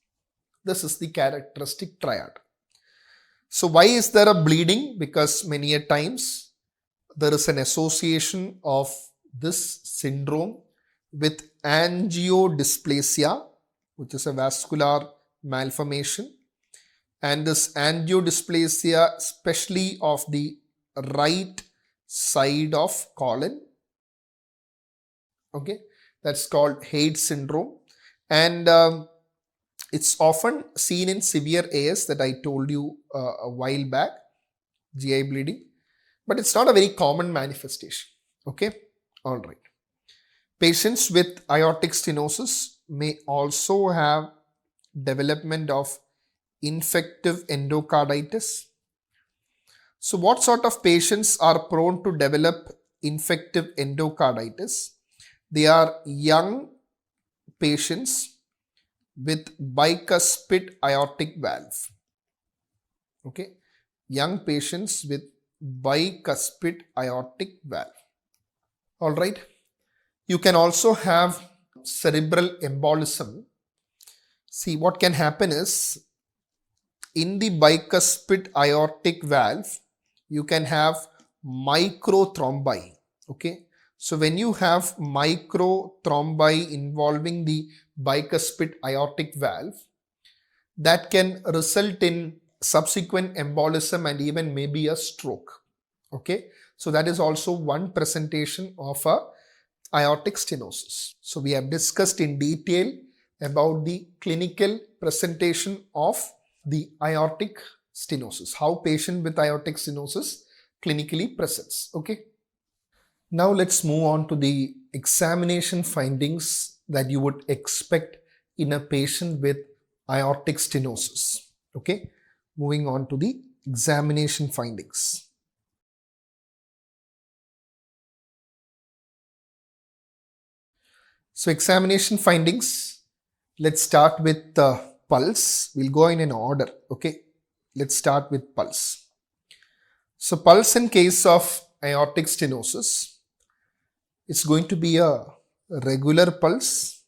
This is the characteristic triad. So why is there a bleeding? Because many a times there is an association of this syndrome with angiodysplasia, which is a vascular malformation. And this angiodysplasia, especially of the right side of colon. Okay, that's called HAID syndrome. And it's often seen in severe AS that I told you a while back, GI bleeding. But it's not a very common manifestation. Okay, all right. Patients with aortic stenosis may also have development of infective endocarditis. So what sort of patients are prone to develop infective endocarditis? They are young patients with bicuspid aortic valve. Okay, young patients with bicuspid aortic valve. All right. You can also have cerebral embolism. See, what can happen is in the bicuspid aortic valve, you can have microthrombi. Okay, so when you have microthrombi involving the bicuspid aortic valve, that can result in subsequent embolism and even maybe a stroke. Okay, So that is also one presentation of a aortic stenosis. So we have discussed in detail about the clinical presentation of the aortic stenosis, how patient with aortic stenosis clinically presents. Okay. Now let's move on to the examination findings that you would expect in a patient with aortic stenosis. Okay. Moving on to the examination findings. So examination findings, let's start with pulse. We'll go in an order. Okay. Let's start with pulse. So pulse in case of aortic stenosis, it's going to be a regular pulse,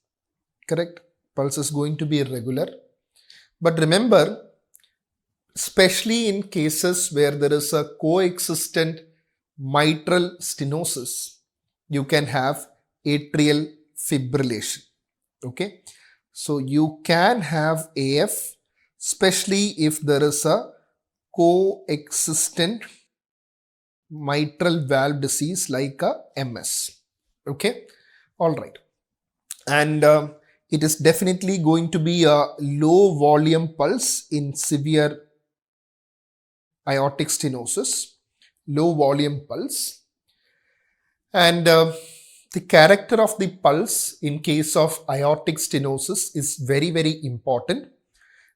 correct? Pulse is going to be regular. But remember, especially in cases where there is a coexistent mitral stenosis, you can have atrial fibrillation. Okay. So you can have AF, especially if there is a coexistent mitral valve disease like a MS. Okay. All right. And it is definitely going to be a low volume pulse in severe aortic stenosis, low volume pulse. And the character of the pulse in case of aortic stenosis is very, very important.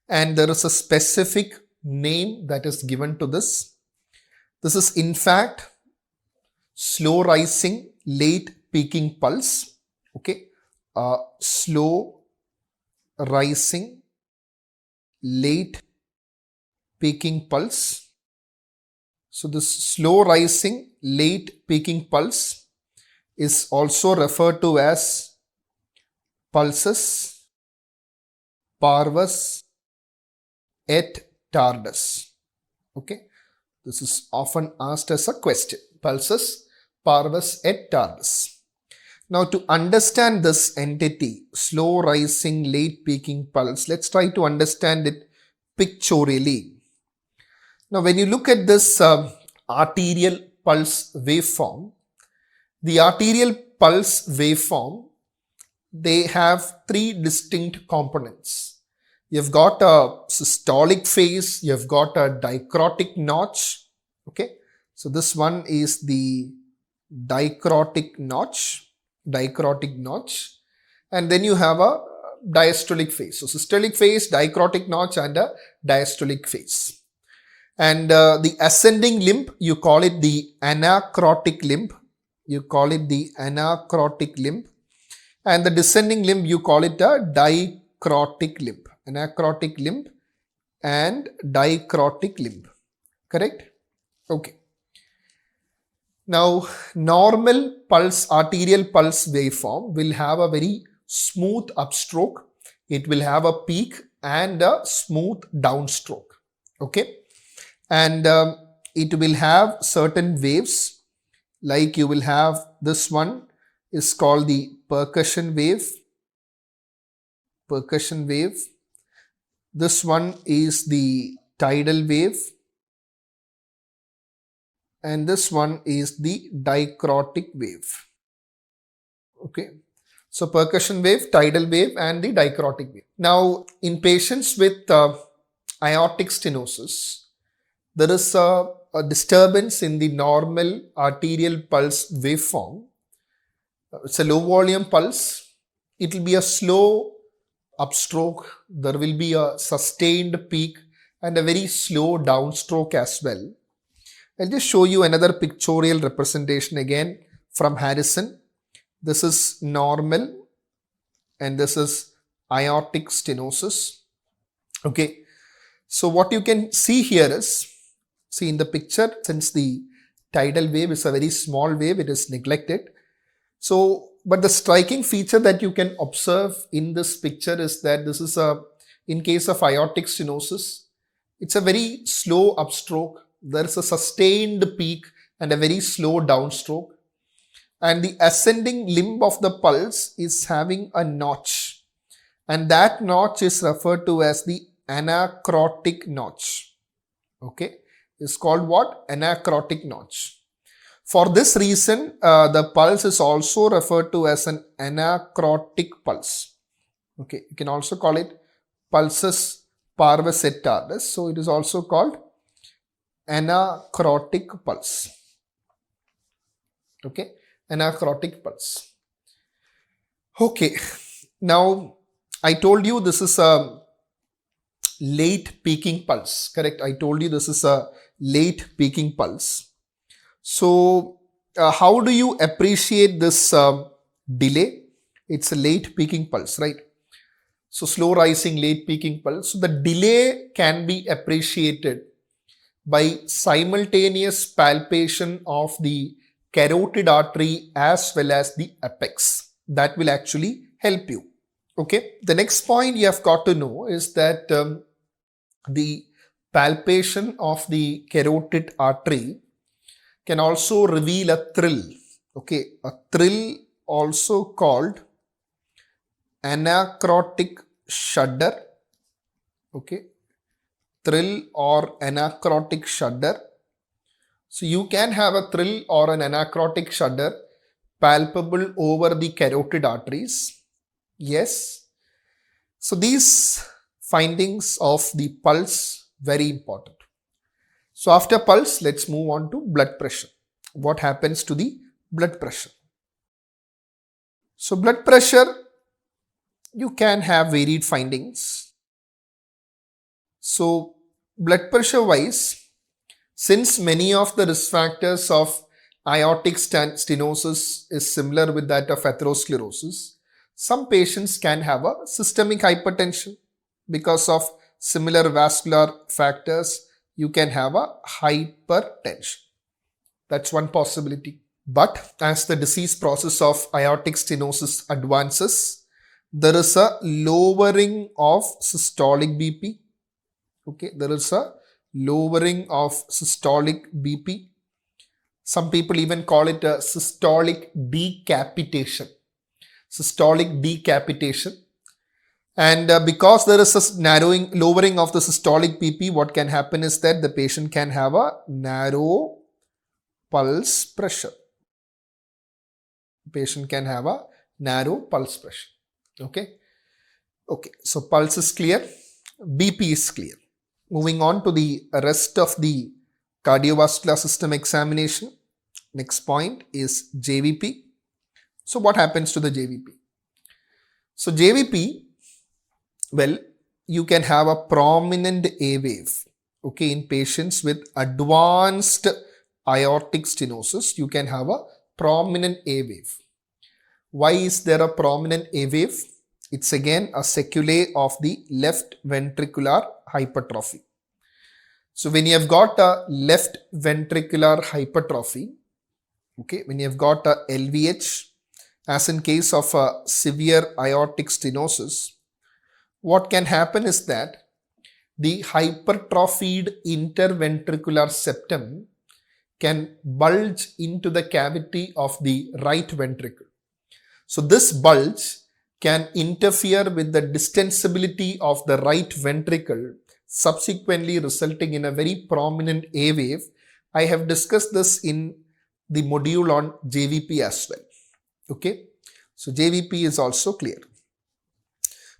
And there is a specific name that is given to this. This is in fact slow rising, late peaking pulse. Okay. Slow rising, late peaking pulse. So this slow rising, late peaking pulse is also referred to as pulsus parvus et tardus. Okay. This is often asked as a question. Pulsus parvus et tardus. Now to understand this entity, slow rising, late peaking pulse, let's try to understand it pictorially. Now when you look at this arterial pulse waveform, the arterial pulse waveform, they have three distinct components. You've got a systolic phase, you've got a dicrotic notch. Okay. So this one is the dicrotic notch. And then you have a diastolic phase. So systolic phase, dicrotic notch and a diastolic phase. And the ascending limb, you call it the anacrotic limb. And the descending limb, you call it a dicrotic limb. Anacrotic limb and dicrotic limb. Correct? Okay. Now, normal pulse, arterial pulse waveform will have a very smooth upstroke. It will have a peak and a smooth downstroke. Okay. And it will have certain waves, like you will have this one is called the percussion wave. This one is the tidal wave. And this one is the dicrotic wave. Okay. So percussion wave, tidal wave and the dicrotic wave. Now in patients with aortic stenosis, there is a disturbance in the normal arterial pulse waveform. It's a low volume pulse. It will be a slow upstroke. There will be a sustained peak and a very slow downstroke as well. I'll just show you another pictorial representation again from Harrison. This is normal and this is aortic stenosis. Okay. So what you can see here is, see in the picture, since the tidal wave is a very small wave, it is neglected. So, but the striking feature that you can observe in this picture is that this is in case of aortic stenosis, it's a very slow upstroke. There is a sustained peak and a very slow downstroke. And the ascending limb of the pulse is having a notch. And that notch is referred to as the anacrotic notch. Okay. It's called what? Anacrotic notch. For this reason, the pulse is also referred to as an anacrotic pulse. Okay, you can also call it pulsus parvis et tardus. So it is also called anacrotic pulse. Okay, anacrotic pulse. Okay, now I told you this is a late peaking pulse, correct? I told you this is a late peaking pulse. So, how do you appreciate this delay? It's a late peaking pulse, right? So, slow rising, late peaking pulse. So, the delay can be appreciated by simultaneous palpation of the carotid artery as well as the apex. That will actually help you. Okay. The next point you have got to know is that the palpation of the carotid artery can also reveal a thrill. Okay, a thrill also called anacrotic shudder. Okay, thrill or anacrotic shudder. So you can have a thrill or an anacrotic shudder palpable over the carotid arteries. Yes. So these findings of the pulse very important. So after pulse, let's move on to blood pressure. What happens to the blood pressure? So blood pressure, you can have varied findings. So blood pressure wise, since many of the risk factors of aortic stenosis is similar with that of atherosclerosis, some patients can have a systemic hypertension because of similar vascular factors. You can have a hypertension. That's one possibility. But as the disease process of aortic stenosis advances, there is a lowering of systolic BP. Okay, there is a lowering of systolic BP. Some people even call it a systolic decapitation. Systolic decapitation. And because there is a lowering of the systolic BP, what can happen is that the patient can have a narrow pulse pressure. Patient can have a narrow pulse pressure. Okay. Okay. So pulse is clear. BP is clear. Moving on to the rest of the cardiovascular system examination. Next point is JVP. So what happens to the JVP? So JVP, well, you can have a prominent A wave. Okay, in patients with advanced aortic stenosis, you can have a prominent A wave. Why is there a prominent A wave? It's again a sequelae of the left ventricular hypertrophy. So when you have got a left ventricular hypertrophy, okay, when you have got a LVH, as in case of a severe aortic stenosis, what can happen is that the hypertrophied interventricular septum can bulge into the cavity of the right ventricle. So this bulge can interfere with the distensibility of the right ventricle, subsequently resulting in a very prominent A wave. I have discussed this in the module on JVP as well. Okay, so JVP is also clear.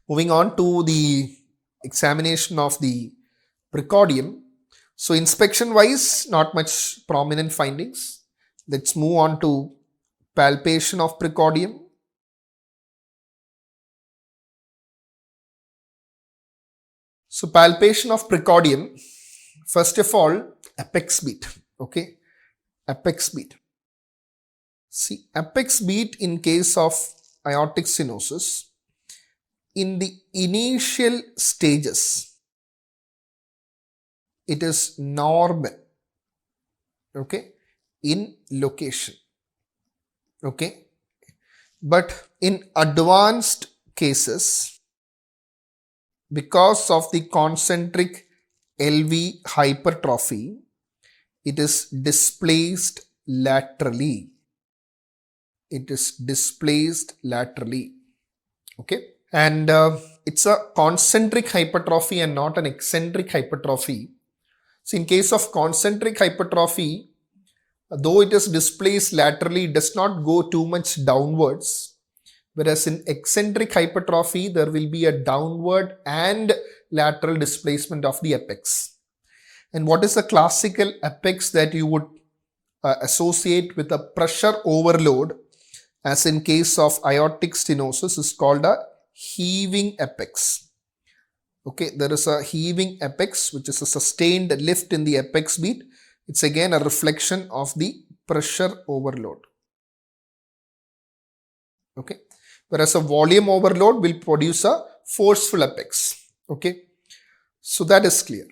Moving on to the examination of the precordium. So inspection wise, not much prominent findings. Let's move on to palpation of precordium. So palpation of precordium, first of all, apex beat. Okay, apex beat. See, apex beat in case of aortic stenosis, in the initial stages, it is normal. Okay, in location. Okay, but in advanced cases, because of the concentric LV hypertrophy, it is displaced laterally. It is displaced laterally. Okay, and it's a concentric hypertrophy and not an eccentric hypertrophy. So in case of concentric hypertrophy, Though it is displaced laterally, it does not go too much downwards. Whereas in eccentric hypertrophy, there will be a downward and lateral displacement of the apex. And what is the classical apex that you would associate with a pressure overload, as in case of aortic stenosis, is called a heaving apex. Okay, there is a heaving apex, which is a sustained lift in the apex beat. It's again a reflection of the pressure overload. Okay, whereas a volume overload will produce a forceful apex. Okay, so that is clear.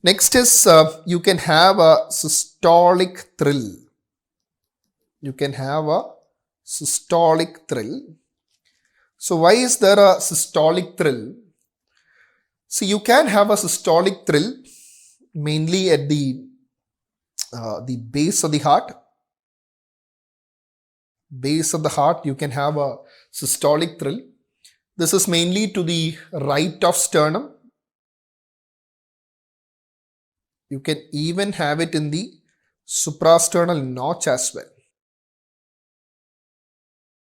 Next is you can have a systolic thrill. You can have a systolic thrill. So why is there a systolic thrill? See, you can have a systolic thrill mainly at the base of the heart. Base of the heart, you can have a systolic thrill. This is mainly to the right of sternum. You can even have it in the suprasternal notch as well.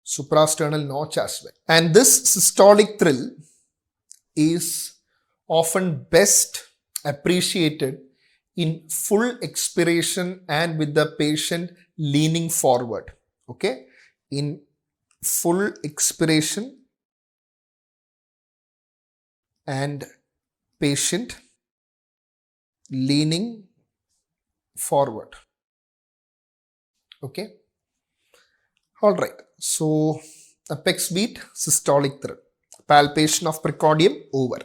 Suprasternal notch as well. And this systolic thrill is often best appreciated in full expiration and with the patient leaning forward. Okay, in full expiration and patient leaning forward. Okay, all right. So apex beat, systolic thrill, palpation of precordium, over.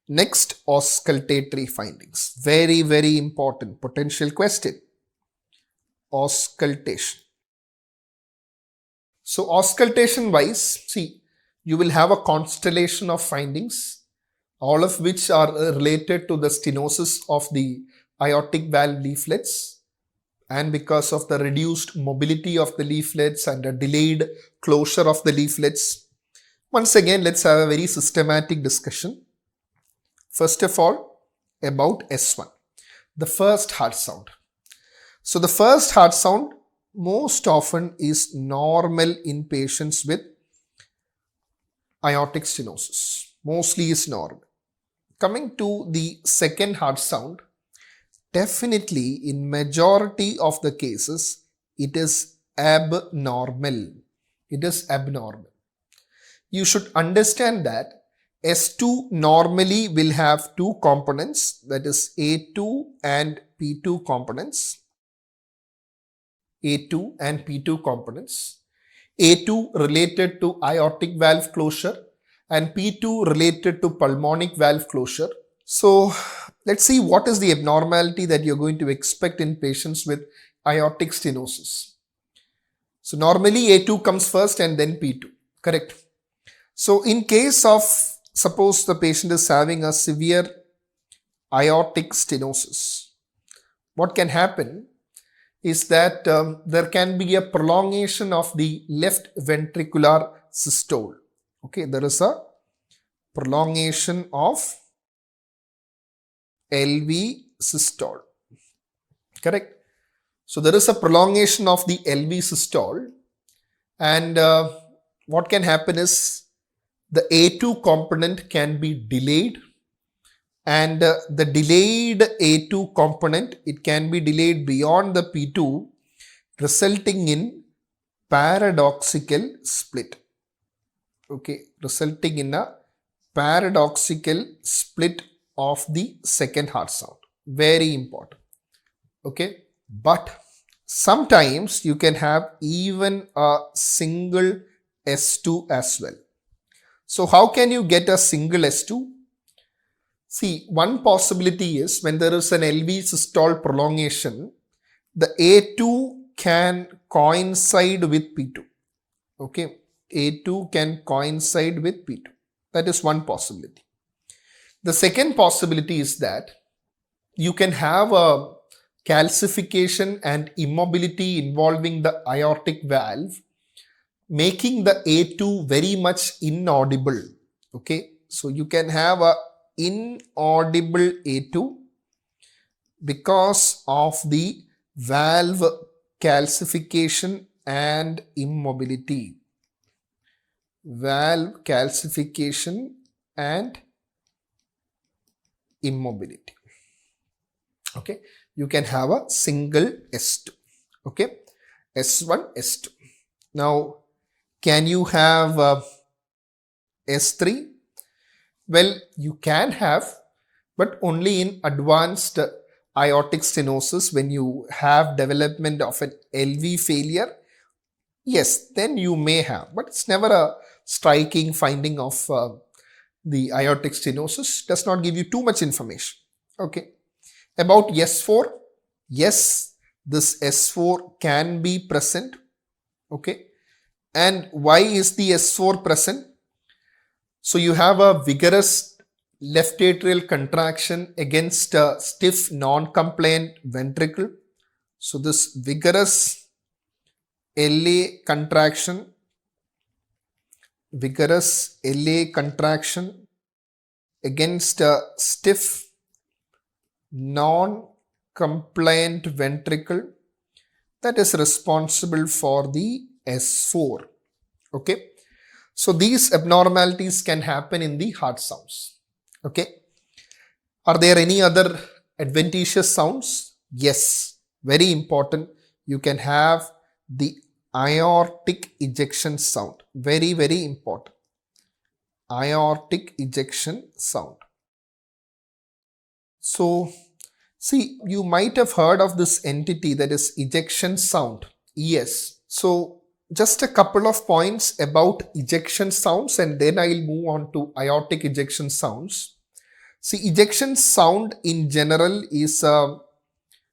Next, auscultatory findings. Very, very important potential question. Auscultation. So auscultation wise, see, you will have a constellation of findings, all of which are related to the stenosis of the aortic valve leaflets, and because of the reduced mobility of the leaflets and a delayed closure of the leaflets. Once again, let's have a very systematic discussion. First of all, about S1, the first heart sound. So the first heart sound most often is normal in patients with aortic stenosis. Mostly is normal. Coming to the second heart sound, definitely in majority of the cases, it is abnormal. It is abnormal. You should understand that S2 normally will have two components, that is A2 and P2 components. A2 and P2 components. A2 related to aortic valve closure and P2 related to pulmonic valve closure. So let's see what is the abnormality that you're going to expect in patients with aortic stenosis. So normally A2 comes first and then P2, correct? So in case of, suppose the patient is having a severe aortic stenosis, what can happen is that there can be a prolongation of the left ventricular systole. Okay, there is a prolongation of LV systole, correct? So there is a prolongation of the LV systole, and what can happen is the A2 component can be delayed, and the delayed A2 component, it can be delayed beyond the P2, resulting in paradoxical split. Okay, resulting in a paradoxical split of the second heart sound. Very important. Okay, but sometimes you can have even a single S2 as well. So how can you get a single S2? See, one possibility is when there is an LV systole prolongation, the A2 can coincide with P2. Okay, A2 can coincide with P2. That is one possibility. The second possibility is that you can have a calcification and immobility involving the aortic valve, making the A2 very much inaudible. Okay, so you can have a inaudible A2 because of the valve calcification and immobility. Valve calcification and immobility. Okay, you can have a single S2. Okay, S1, S2. Now, can you have S3? Well, you can have, but only in advanced aortic stenosis. When you have development of an LV failure, yes, then you may have, but it's never a striking finding of the aortic stenosis. Does not give you too much information. Okay, about S4, yes, this S4 can be present. Okay, and why is the S4 present? So you have a vigorous left atrial contraction against a stiff non-compliant ventricle. So this vigorous LA contraction against a stiff non-compliant ventricle, that is responsible for the S4. Okay, so these abnormalities can happen in the heart sounds. Okay, are there any other adventitious sounds? Yes, very important. You can have the aortic ejection sound. Very, very important. Aortic ejection sound. So, see, you might have heard of this entity, that is ejection sound. Yes. So, just a couple of points about ejection sounds, and then I'll move on to aortic ejection sounds. See, ejection sound in general is a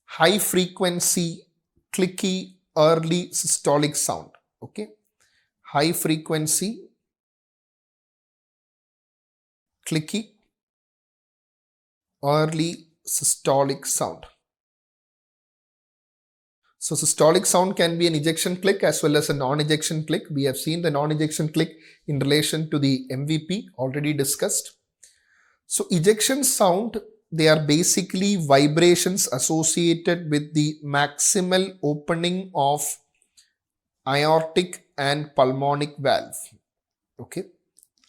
high frequency, clicky, early systolic sound. Okay, high frequency, clicky, early systolic sound. So systolic sound can be an ejection click as well as a non-ejection click. We have seen the non-ejection click in relation to the MVP, already discussed. So ejection sound, they are basically vibrations associated with the maximal opening of aortic and pulmonic valve. Okay,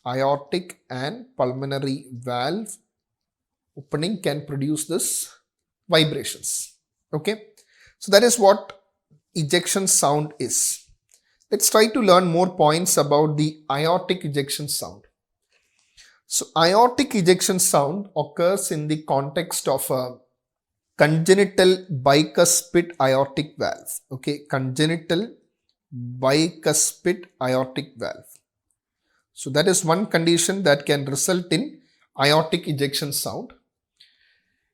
aortic and pulmonary valve opening can produce this vibrations. Okay, so that is what ejection sound is. Let's try to learn more points about the aortic ejection sound. So aortic ejection sound occurs in the context of a congenital bicuspid aortic valve. Okay, congenital bicuspid aortic valve. So that is one condition that can result in aortic ejection sound.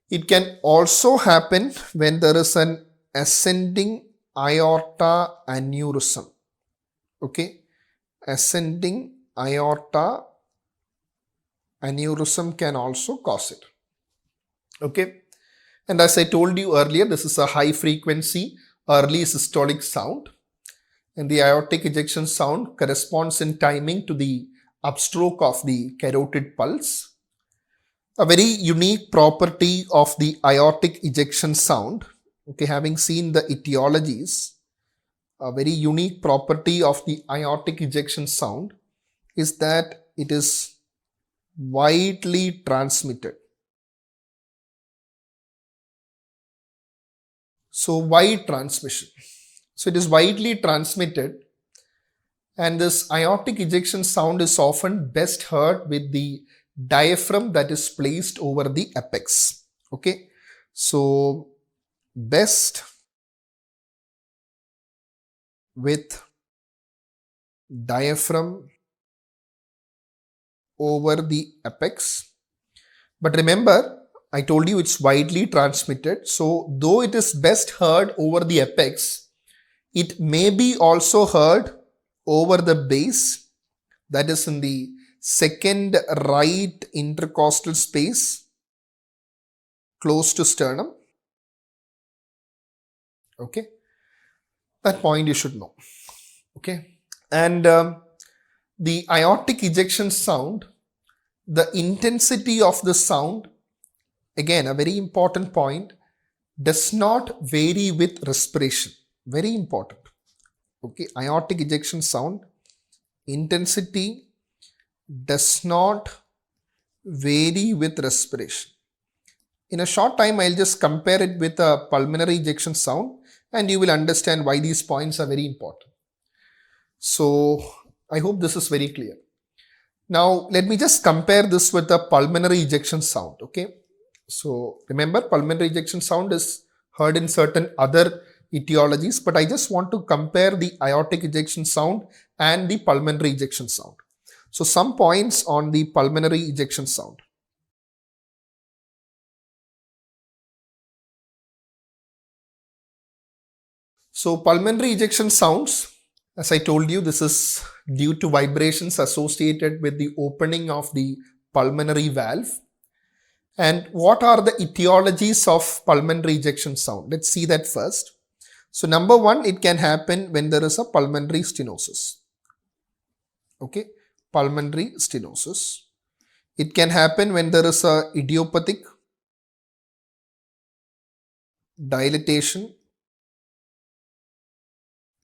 It can also happen when there is an ascending aorta aneurysm. Okay, ascending aorta aneurysm can also cause it. Okay, and as I told you earlier, this is a high frequency early systolic sound, and the aortic ejection sound corresponds in timing to the upstroke of the carotid pulse. A very unique property of the aortic ejection sound, okay, having seen the etiologies, a very unique property of the aortic ejection sound is that it is widely transmitted. So wide transmission. So it is widely transmitted, and this aortic ejection sound is often best heard with the diaphragm that is placed over the apex. Okay, so best with diaphragm over the apex. But remember, I told you it's widely transmitted. So though it is best heard over the apex, it may be also heard over the base, that is in the second right intercostal space close to sternum. Okay, that point you should know. Okay, and the aortic ejection sound, the intensity of the sound, again a very important point, does not vary with respiration. Very important. Okay, aortic ejection sound intensity does not vary with respiration. In a short time, I'll just compare it with a pulmonary ejection sound and you will understand why these points are very important. So, I hope this is very clear. Now, let me just compare this with a pulmonary ejection sound. Okay. So, remember, pulmonary ejection sound is heard in certain other etiologies, but I just want to compare the aortic ejection sound and the pulmonary ejection sound. So, some points on the pulmonary ejection sound. So, pulmonary ejection sounds, as I told you, this is due to vibrations associated with the opening of the pulmonary valve. And what are the etiologies of pulmonary ejection sound? Let's see that first. So, number one, it can happen when there is a pulmonary stenosis. Okay, pulmonary stenosis. It can happen when there is a idiopathic dilatation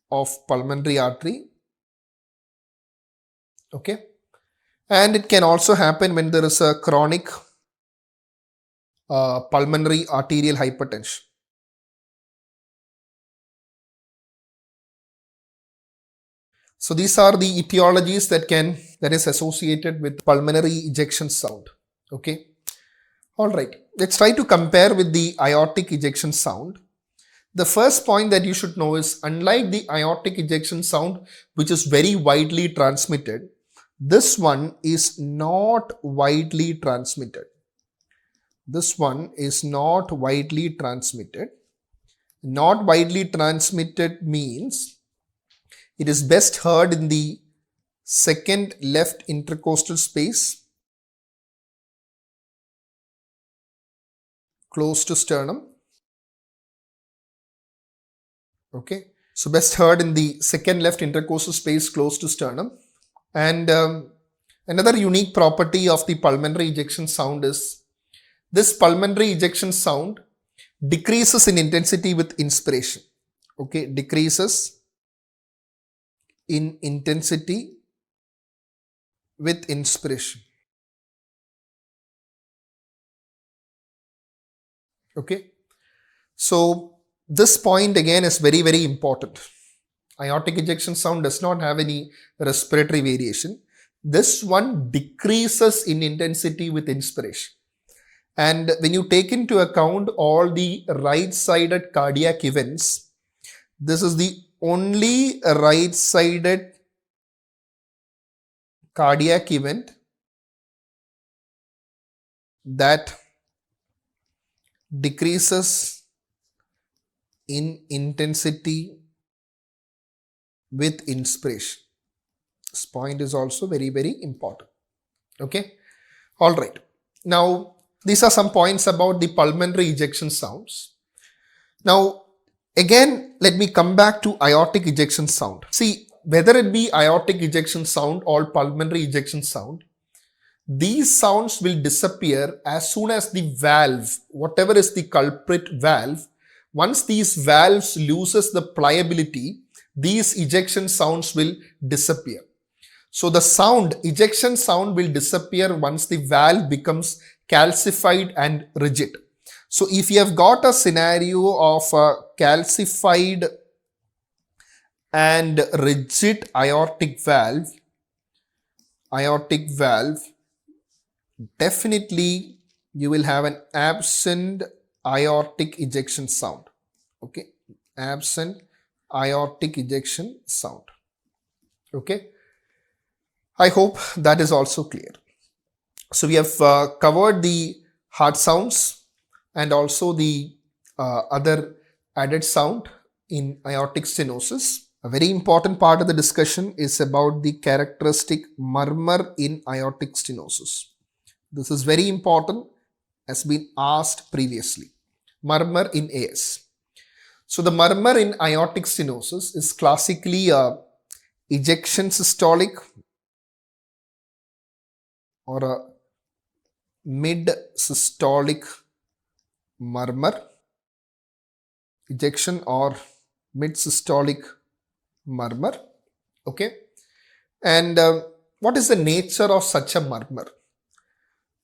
of pulmonary artery. Okay, and it can also happen when there is a chronic pulmonary arterial hypertension. So these are the etiologies that is associated with pulmonary ejection sound. Okay. All right. Let's try to compare with the aortic ejection sound. The first point that you should know is, unlike the aortic ejection sound, which is very widely transmitted, this one is not widely transmitted. This one is not widely transmitted. Not widely transmitted means it is best heard in the second left intercostal space close to sternum. Okay, so best heard in the second left intercostal space close to sternum. And another unique property of the pulmonary ejection sound is this pulmonary ejection sound decreases in intensity with inspiration. Okay, decreases in intensity with inspiration. Okay, so this point again is very, very important. Aortic ejection sound does not have any respiratory variation. This one decreases in intensity with inspiration. And when you take into account all the right-sided cardiac events, this is the only right-sided cardiac event that decreases in intensity with inspiration. This point is also very, very important. Okay. All right. Now, these are some points about the pulmonary ejection sounds. Now, again, let me come back to aortic ejection sound. See, whether it be aortic ejection sound or pulmonary ejection sound, these sounds will disappear as soon as the valve, whatever is the culprit valve, once these valves loses the pliability, these ejection sounds will disappear. So the sound, ejection sound will disappear once the valve becomes calcified and rigid. So if you have got a scenario of a calcified and rigid aortic valve, definitely you will have an absent aortic ejection sound. Okay, absent aortic ejection sound. Okay, I hope that is also clear. So we have covered the heart sounds and also the other added sound in aortic stenosis. A very important part of the discussion is about the characteristic murmur in aortic stenosis. This is very important, has been asked previously. Murmur in AS. So the murmur in aortic stenosis is classically a ejection systolic or a mid systolic murmur. ejection or mid-systolic murmur. Okay. And what is the nature of such a murmur?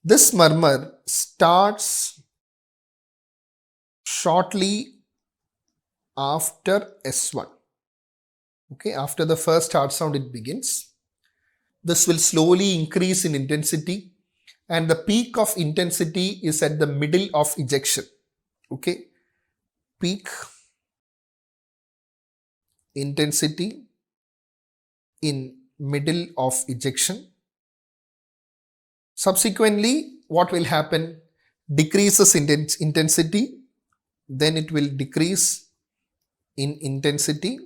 This murmur starts shortly after S1. Okay, after the first heart sound, it begins. This will slowly increase in intensity, and the peak of intensity is at the middle of ejection. Okay, peak intensity in middle of ejection. Subsequently, what will happen? Decreases in intensity, then it will decrease in intensity,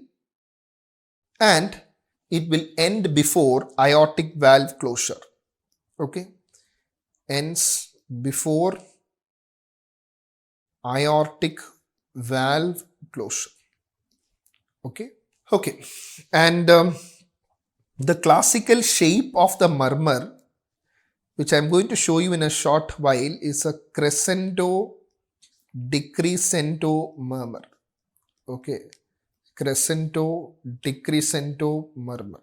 and it will end before aortic valve closure. Okay, ends before aortic valve closure. Okay, okay, and the classical shape of the murmur, which I'm going to show you in a short while, is a crescendo decrescendo murmur. Okay, crescendo decrescendo murmur.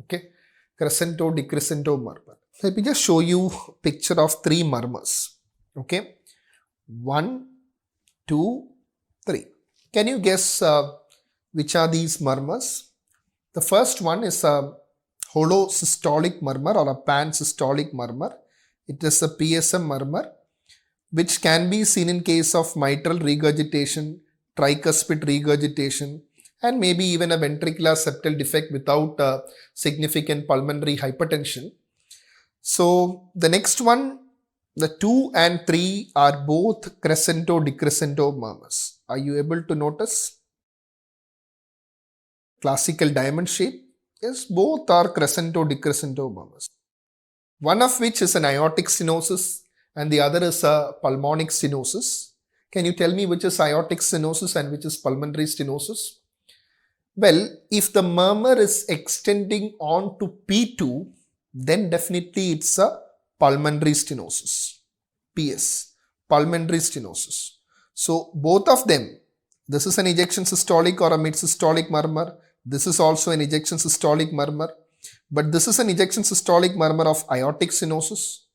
Okay, crescendo decrescendo murmur. Let me just show you picture of three murmurs. Okay, 1, 2, 3. Can you guess which are these murmurs? The first one is a holosystolic murmur or a pansystolic murmur. It is a PSM murmur, which can be seen in case of mitral regurgitation, tricuspid regurgitation, and maybe even a ventricular septal defect without significant pulmonary hypertension. So the next one, the 2 and 3 are both crescendo decrescendo murmurs. Are you able to notice? Classical diamond shape? Yes, both are crescendo decrescendo murmurs. One of which is an aortic stenosis and the other is a pulmonic stenosis. Can you tell me which is aortic stenosis and which is pulmonary stenosis? Well, if the murmur is extending on to P2, then definitely it's a pulmonary stenosis. PS, pulmonary stenosis. So both of them, this is an ejection systolic or a mid-systolic murmur. This is also an ejection systolic murmur. But this is an ejection systolic murmur of aortic stenosis,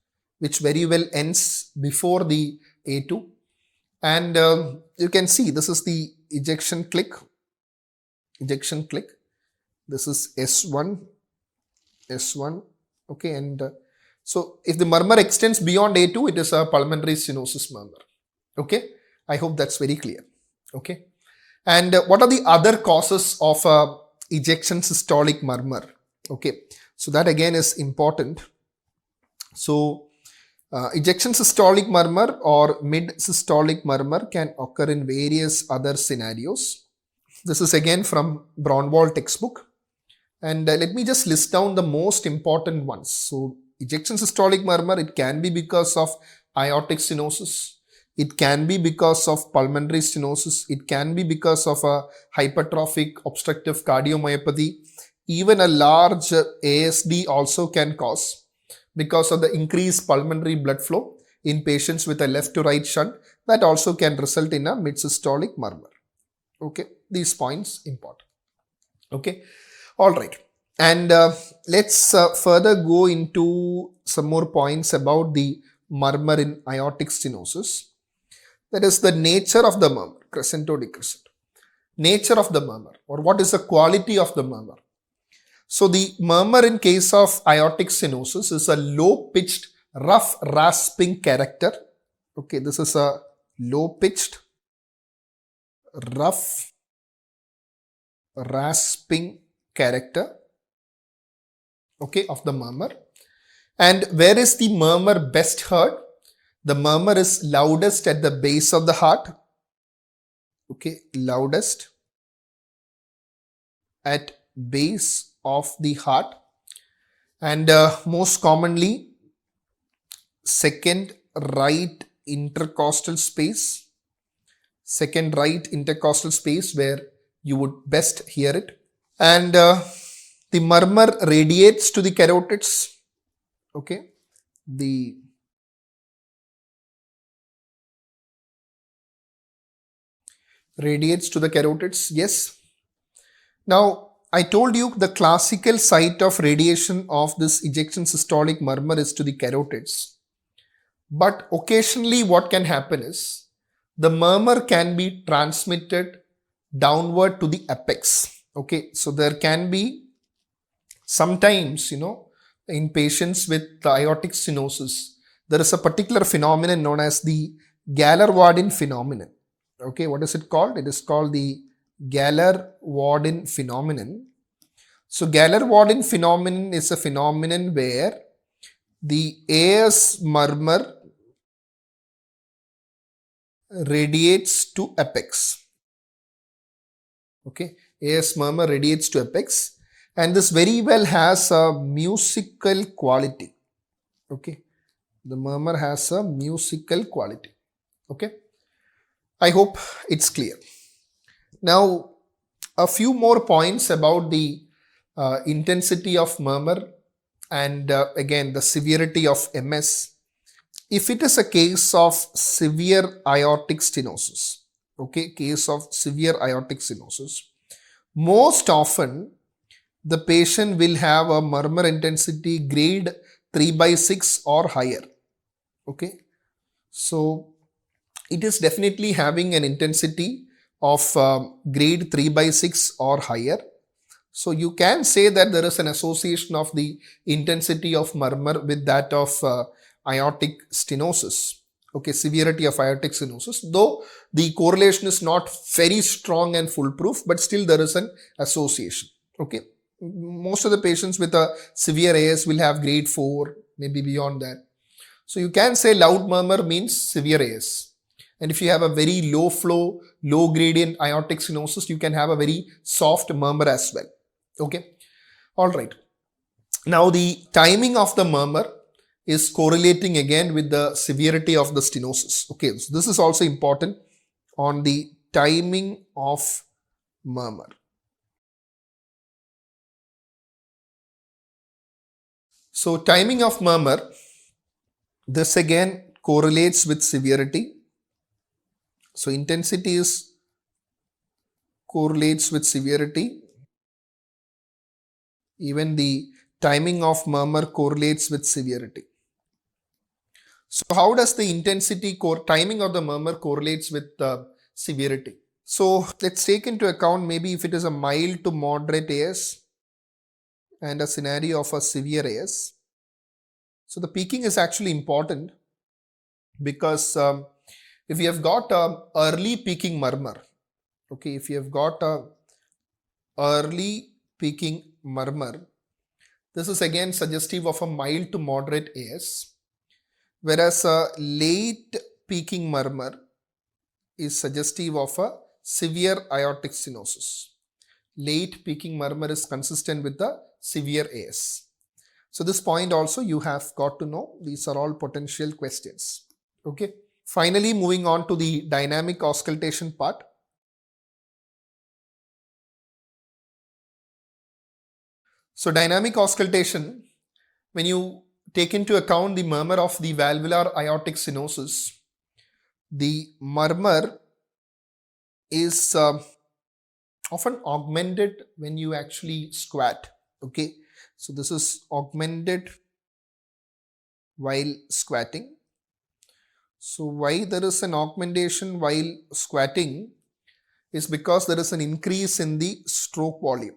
which very well ends before the A2. And you can see this is the ejection click. Ejection click. This is S1, S1. Okay, and so if the murmur extends beyond A2, it is a pulmonary stenosis murmur. Okay, I hope that's very clear. Okay, and what are the other causes of ejection systolic murmur? Okay, so that again is important. So ejection systolic murmur or mid systolic murmur can occur in various other scenarios. This is again from Braunwald textbook. And let me just list down the most important ones. So ejection systolic murmur, it can be because of aortic stenosis. It can be because of pulmonary stenosis. It can be because of a hypertrophic obstructive cardiomyopathy. Even a large ASD also can cause because of the increased pulmonary blood flow in patients with a left to right shunt. That also can result in a mid-systolic murmur. Okay, these points important. Okay, all right. And let's further go into some more points about the murmur in aortic stenosis. That is the nature of the murmur, crescendo decrescendo. Nature of the murmur, or what is the quality of the murmur? So the murmur in case of aortic stenosis is a low-pitched, rough rasping character. Okay, this is a low-pitched, rough rasping character, okay, of the murmur. And where is the murmur best heard? The murmur is loudest at the base of the heart. Okay, loudest at base of the heart, and most commonly second right intercostal space. Second right intercostal space where you would best hear it. And the murmur radiates to the carotids. Okay, the Radiates to the carotids, yes. Now, I told you the classical site of radiation of this ejection systolic murmur is to the carotids. But occasionally, what can happen is the murmur can be transmitted downward to the apex. Okay, so there can be sometimes, in patients with the aortic stenosis, there is a particular phenomenon known as the Galler-Warden phenomenon. Okay, what is it called? It is called the Galler-Warden phenomenon. So, Galler-Warden phenomenon is a phenomenon where the AS murmur radiates to apex. Okay, AS murmur radiates to apex, and this very well has a musical quality. Okay, the murmur has a musical quality. Okay, I hope it's clear. Now, a few more points about the intensity of murmur and again the severity of MS. If it is a case of severe aortic stenosis, okay, case of severe aortic stenosis, most often the patient will have a murmur intensity grade 3/6 or higher. Okay, so it is definitely having an intensity of grade 3/6 or higher. So you can say that there is an association of the intensity of murmur with that of aortic stenosis. Okay, severity of aortic stenosis, though the correlation is not very strong and foolproof, but still there is an association. Okay, most of the patients with a severe AS will have grade 4, maybe beyond that. So you can say loud murmur means severe AS. And if you have a very low flow, low gradient aortic stenosis, you can have a very soft murmur as well. Okay, all right. Now the timing of the murmur is correlating again with the severity of the stenosis. Okay, so this is also important on the timing of murmur. So timing of murmur, this again correlates with severity. So intensity is correlates with severity. Even the timing of murmur correlates with severity. So how does the timing of the murmur correlates with severity? So let's take into account maybe if it is a mild to moderate AS and a scenario of a severe AS. So the peaking is actually important because if you have got a early peaking murmur, okay, if you have got a early peaking murmur, this is again suggestive of a mild to moderate AS, whereas a late peaking murmur is suggestive of a severe aortic stenosis. Late peaking murmur is consistent with the severe AS. So this point also you have got to know. These are all potential questions. Okay. Finally, moving on to the dynamic auscultation part. So dynamic auscultation, when you take into account the murmur of the valvular aortic stenosis, the murmur is often augmented when you actually squat. Okay, so this is augmented while squatting. So why there is an augmentation while squatting is because there is an increase in the stroke volume.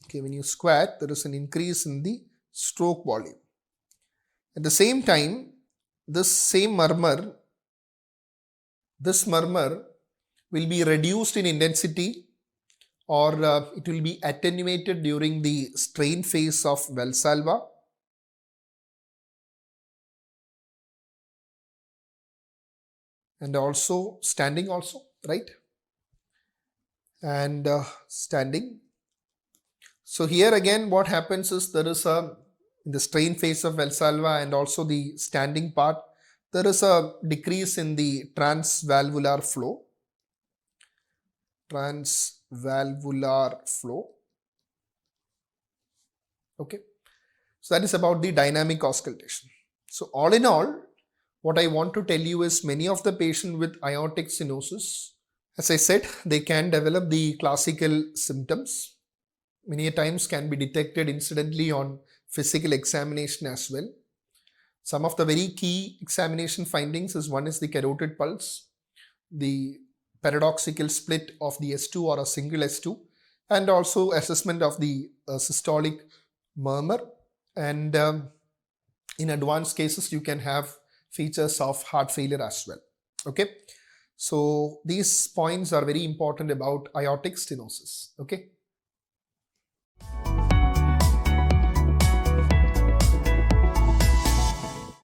Okay, when you squat, there is an increase in the stroke volume. At the same time, this murmur will be reduced in intensity or it will be attenuated during the strain phase of Valsalva. And also standing also, right? And standing. So here again what happens is there is in the strain phase of Valsalva and also the standing part, there is a decrease in the transvalvular flow. Transvalvular flow. Okay. So that is about the dynamic auscultation. So all in all, what I want to tell you is many of the patients with aortic stenosis As I said, they can develop the classical symptoms. Many a times can be detected incidentally on physical examination as well. Some of the very key examination findings is one is the carotid pulse, the paradoxical split of the S2 or a single S2, and also assessment of the systolic murmur. And in advanced cases, you can have features of heart failure as well. Okay. So these points are very important about aortic stenosis. Okay.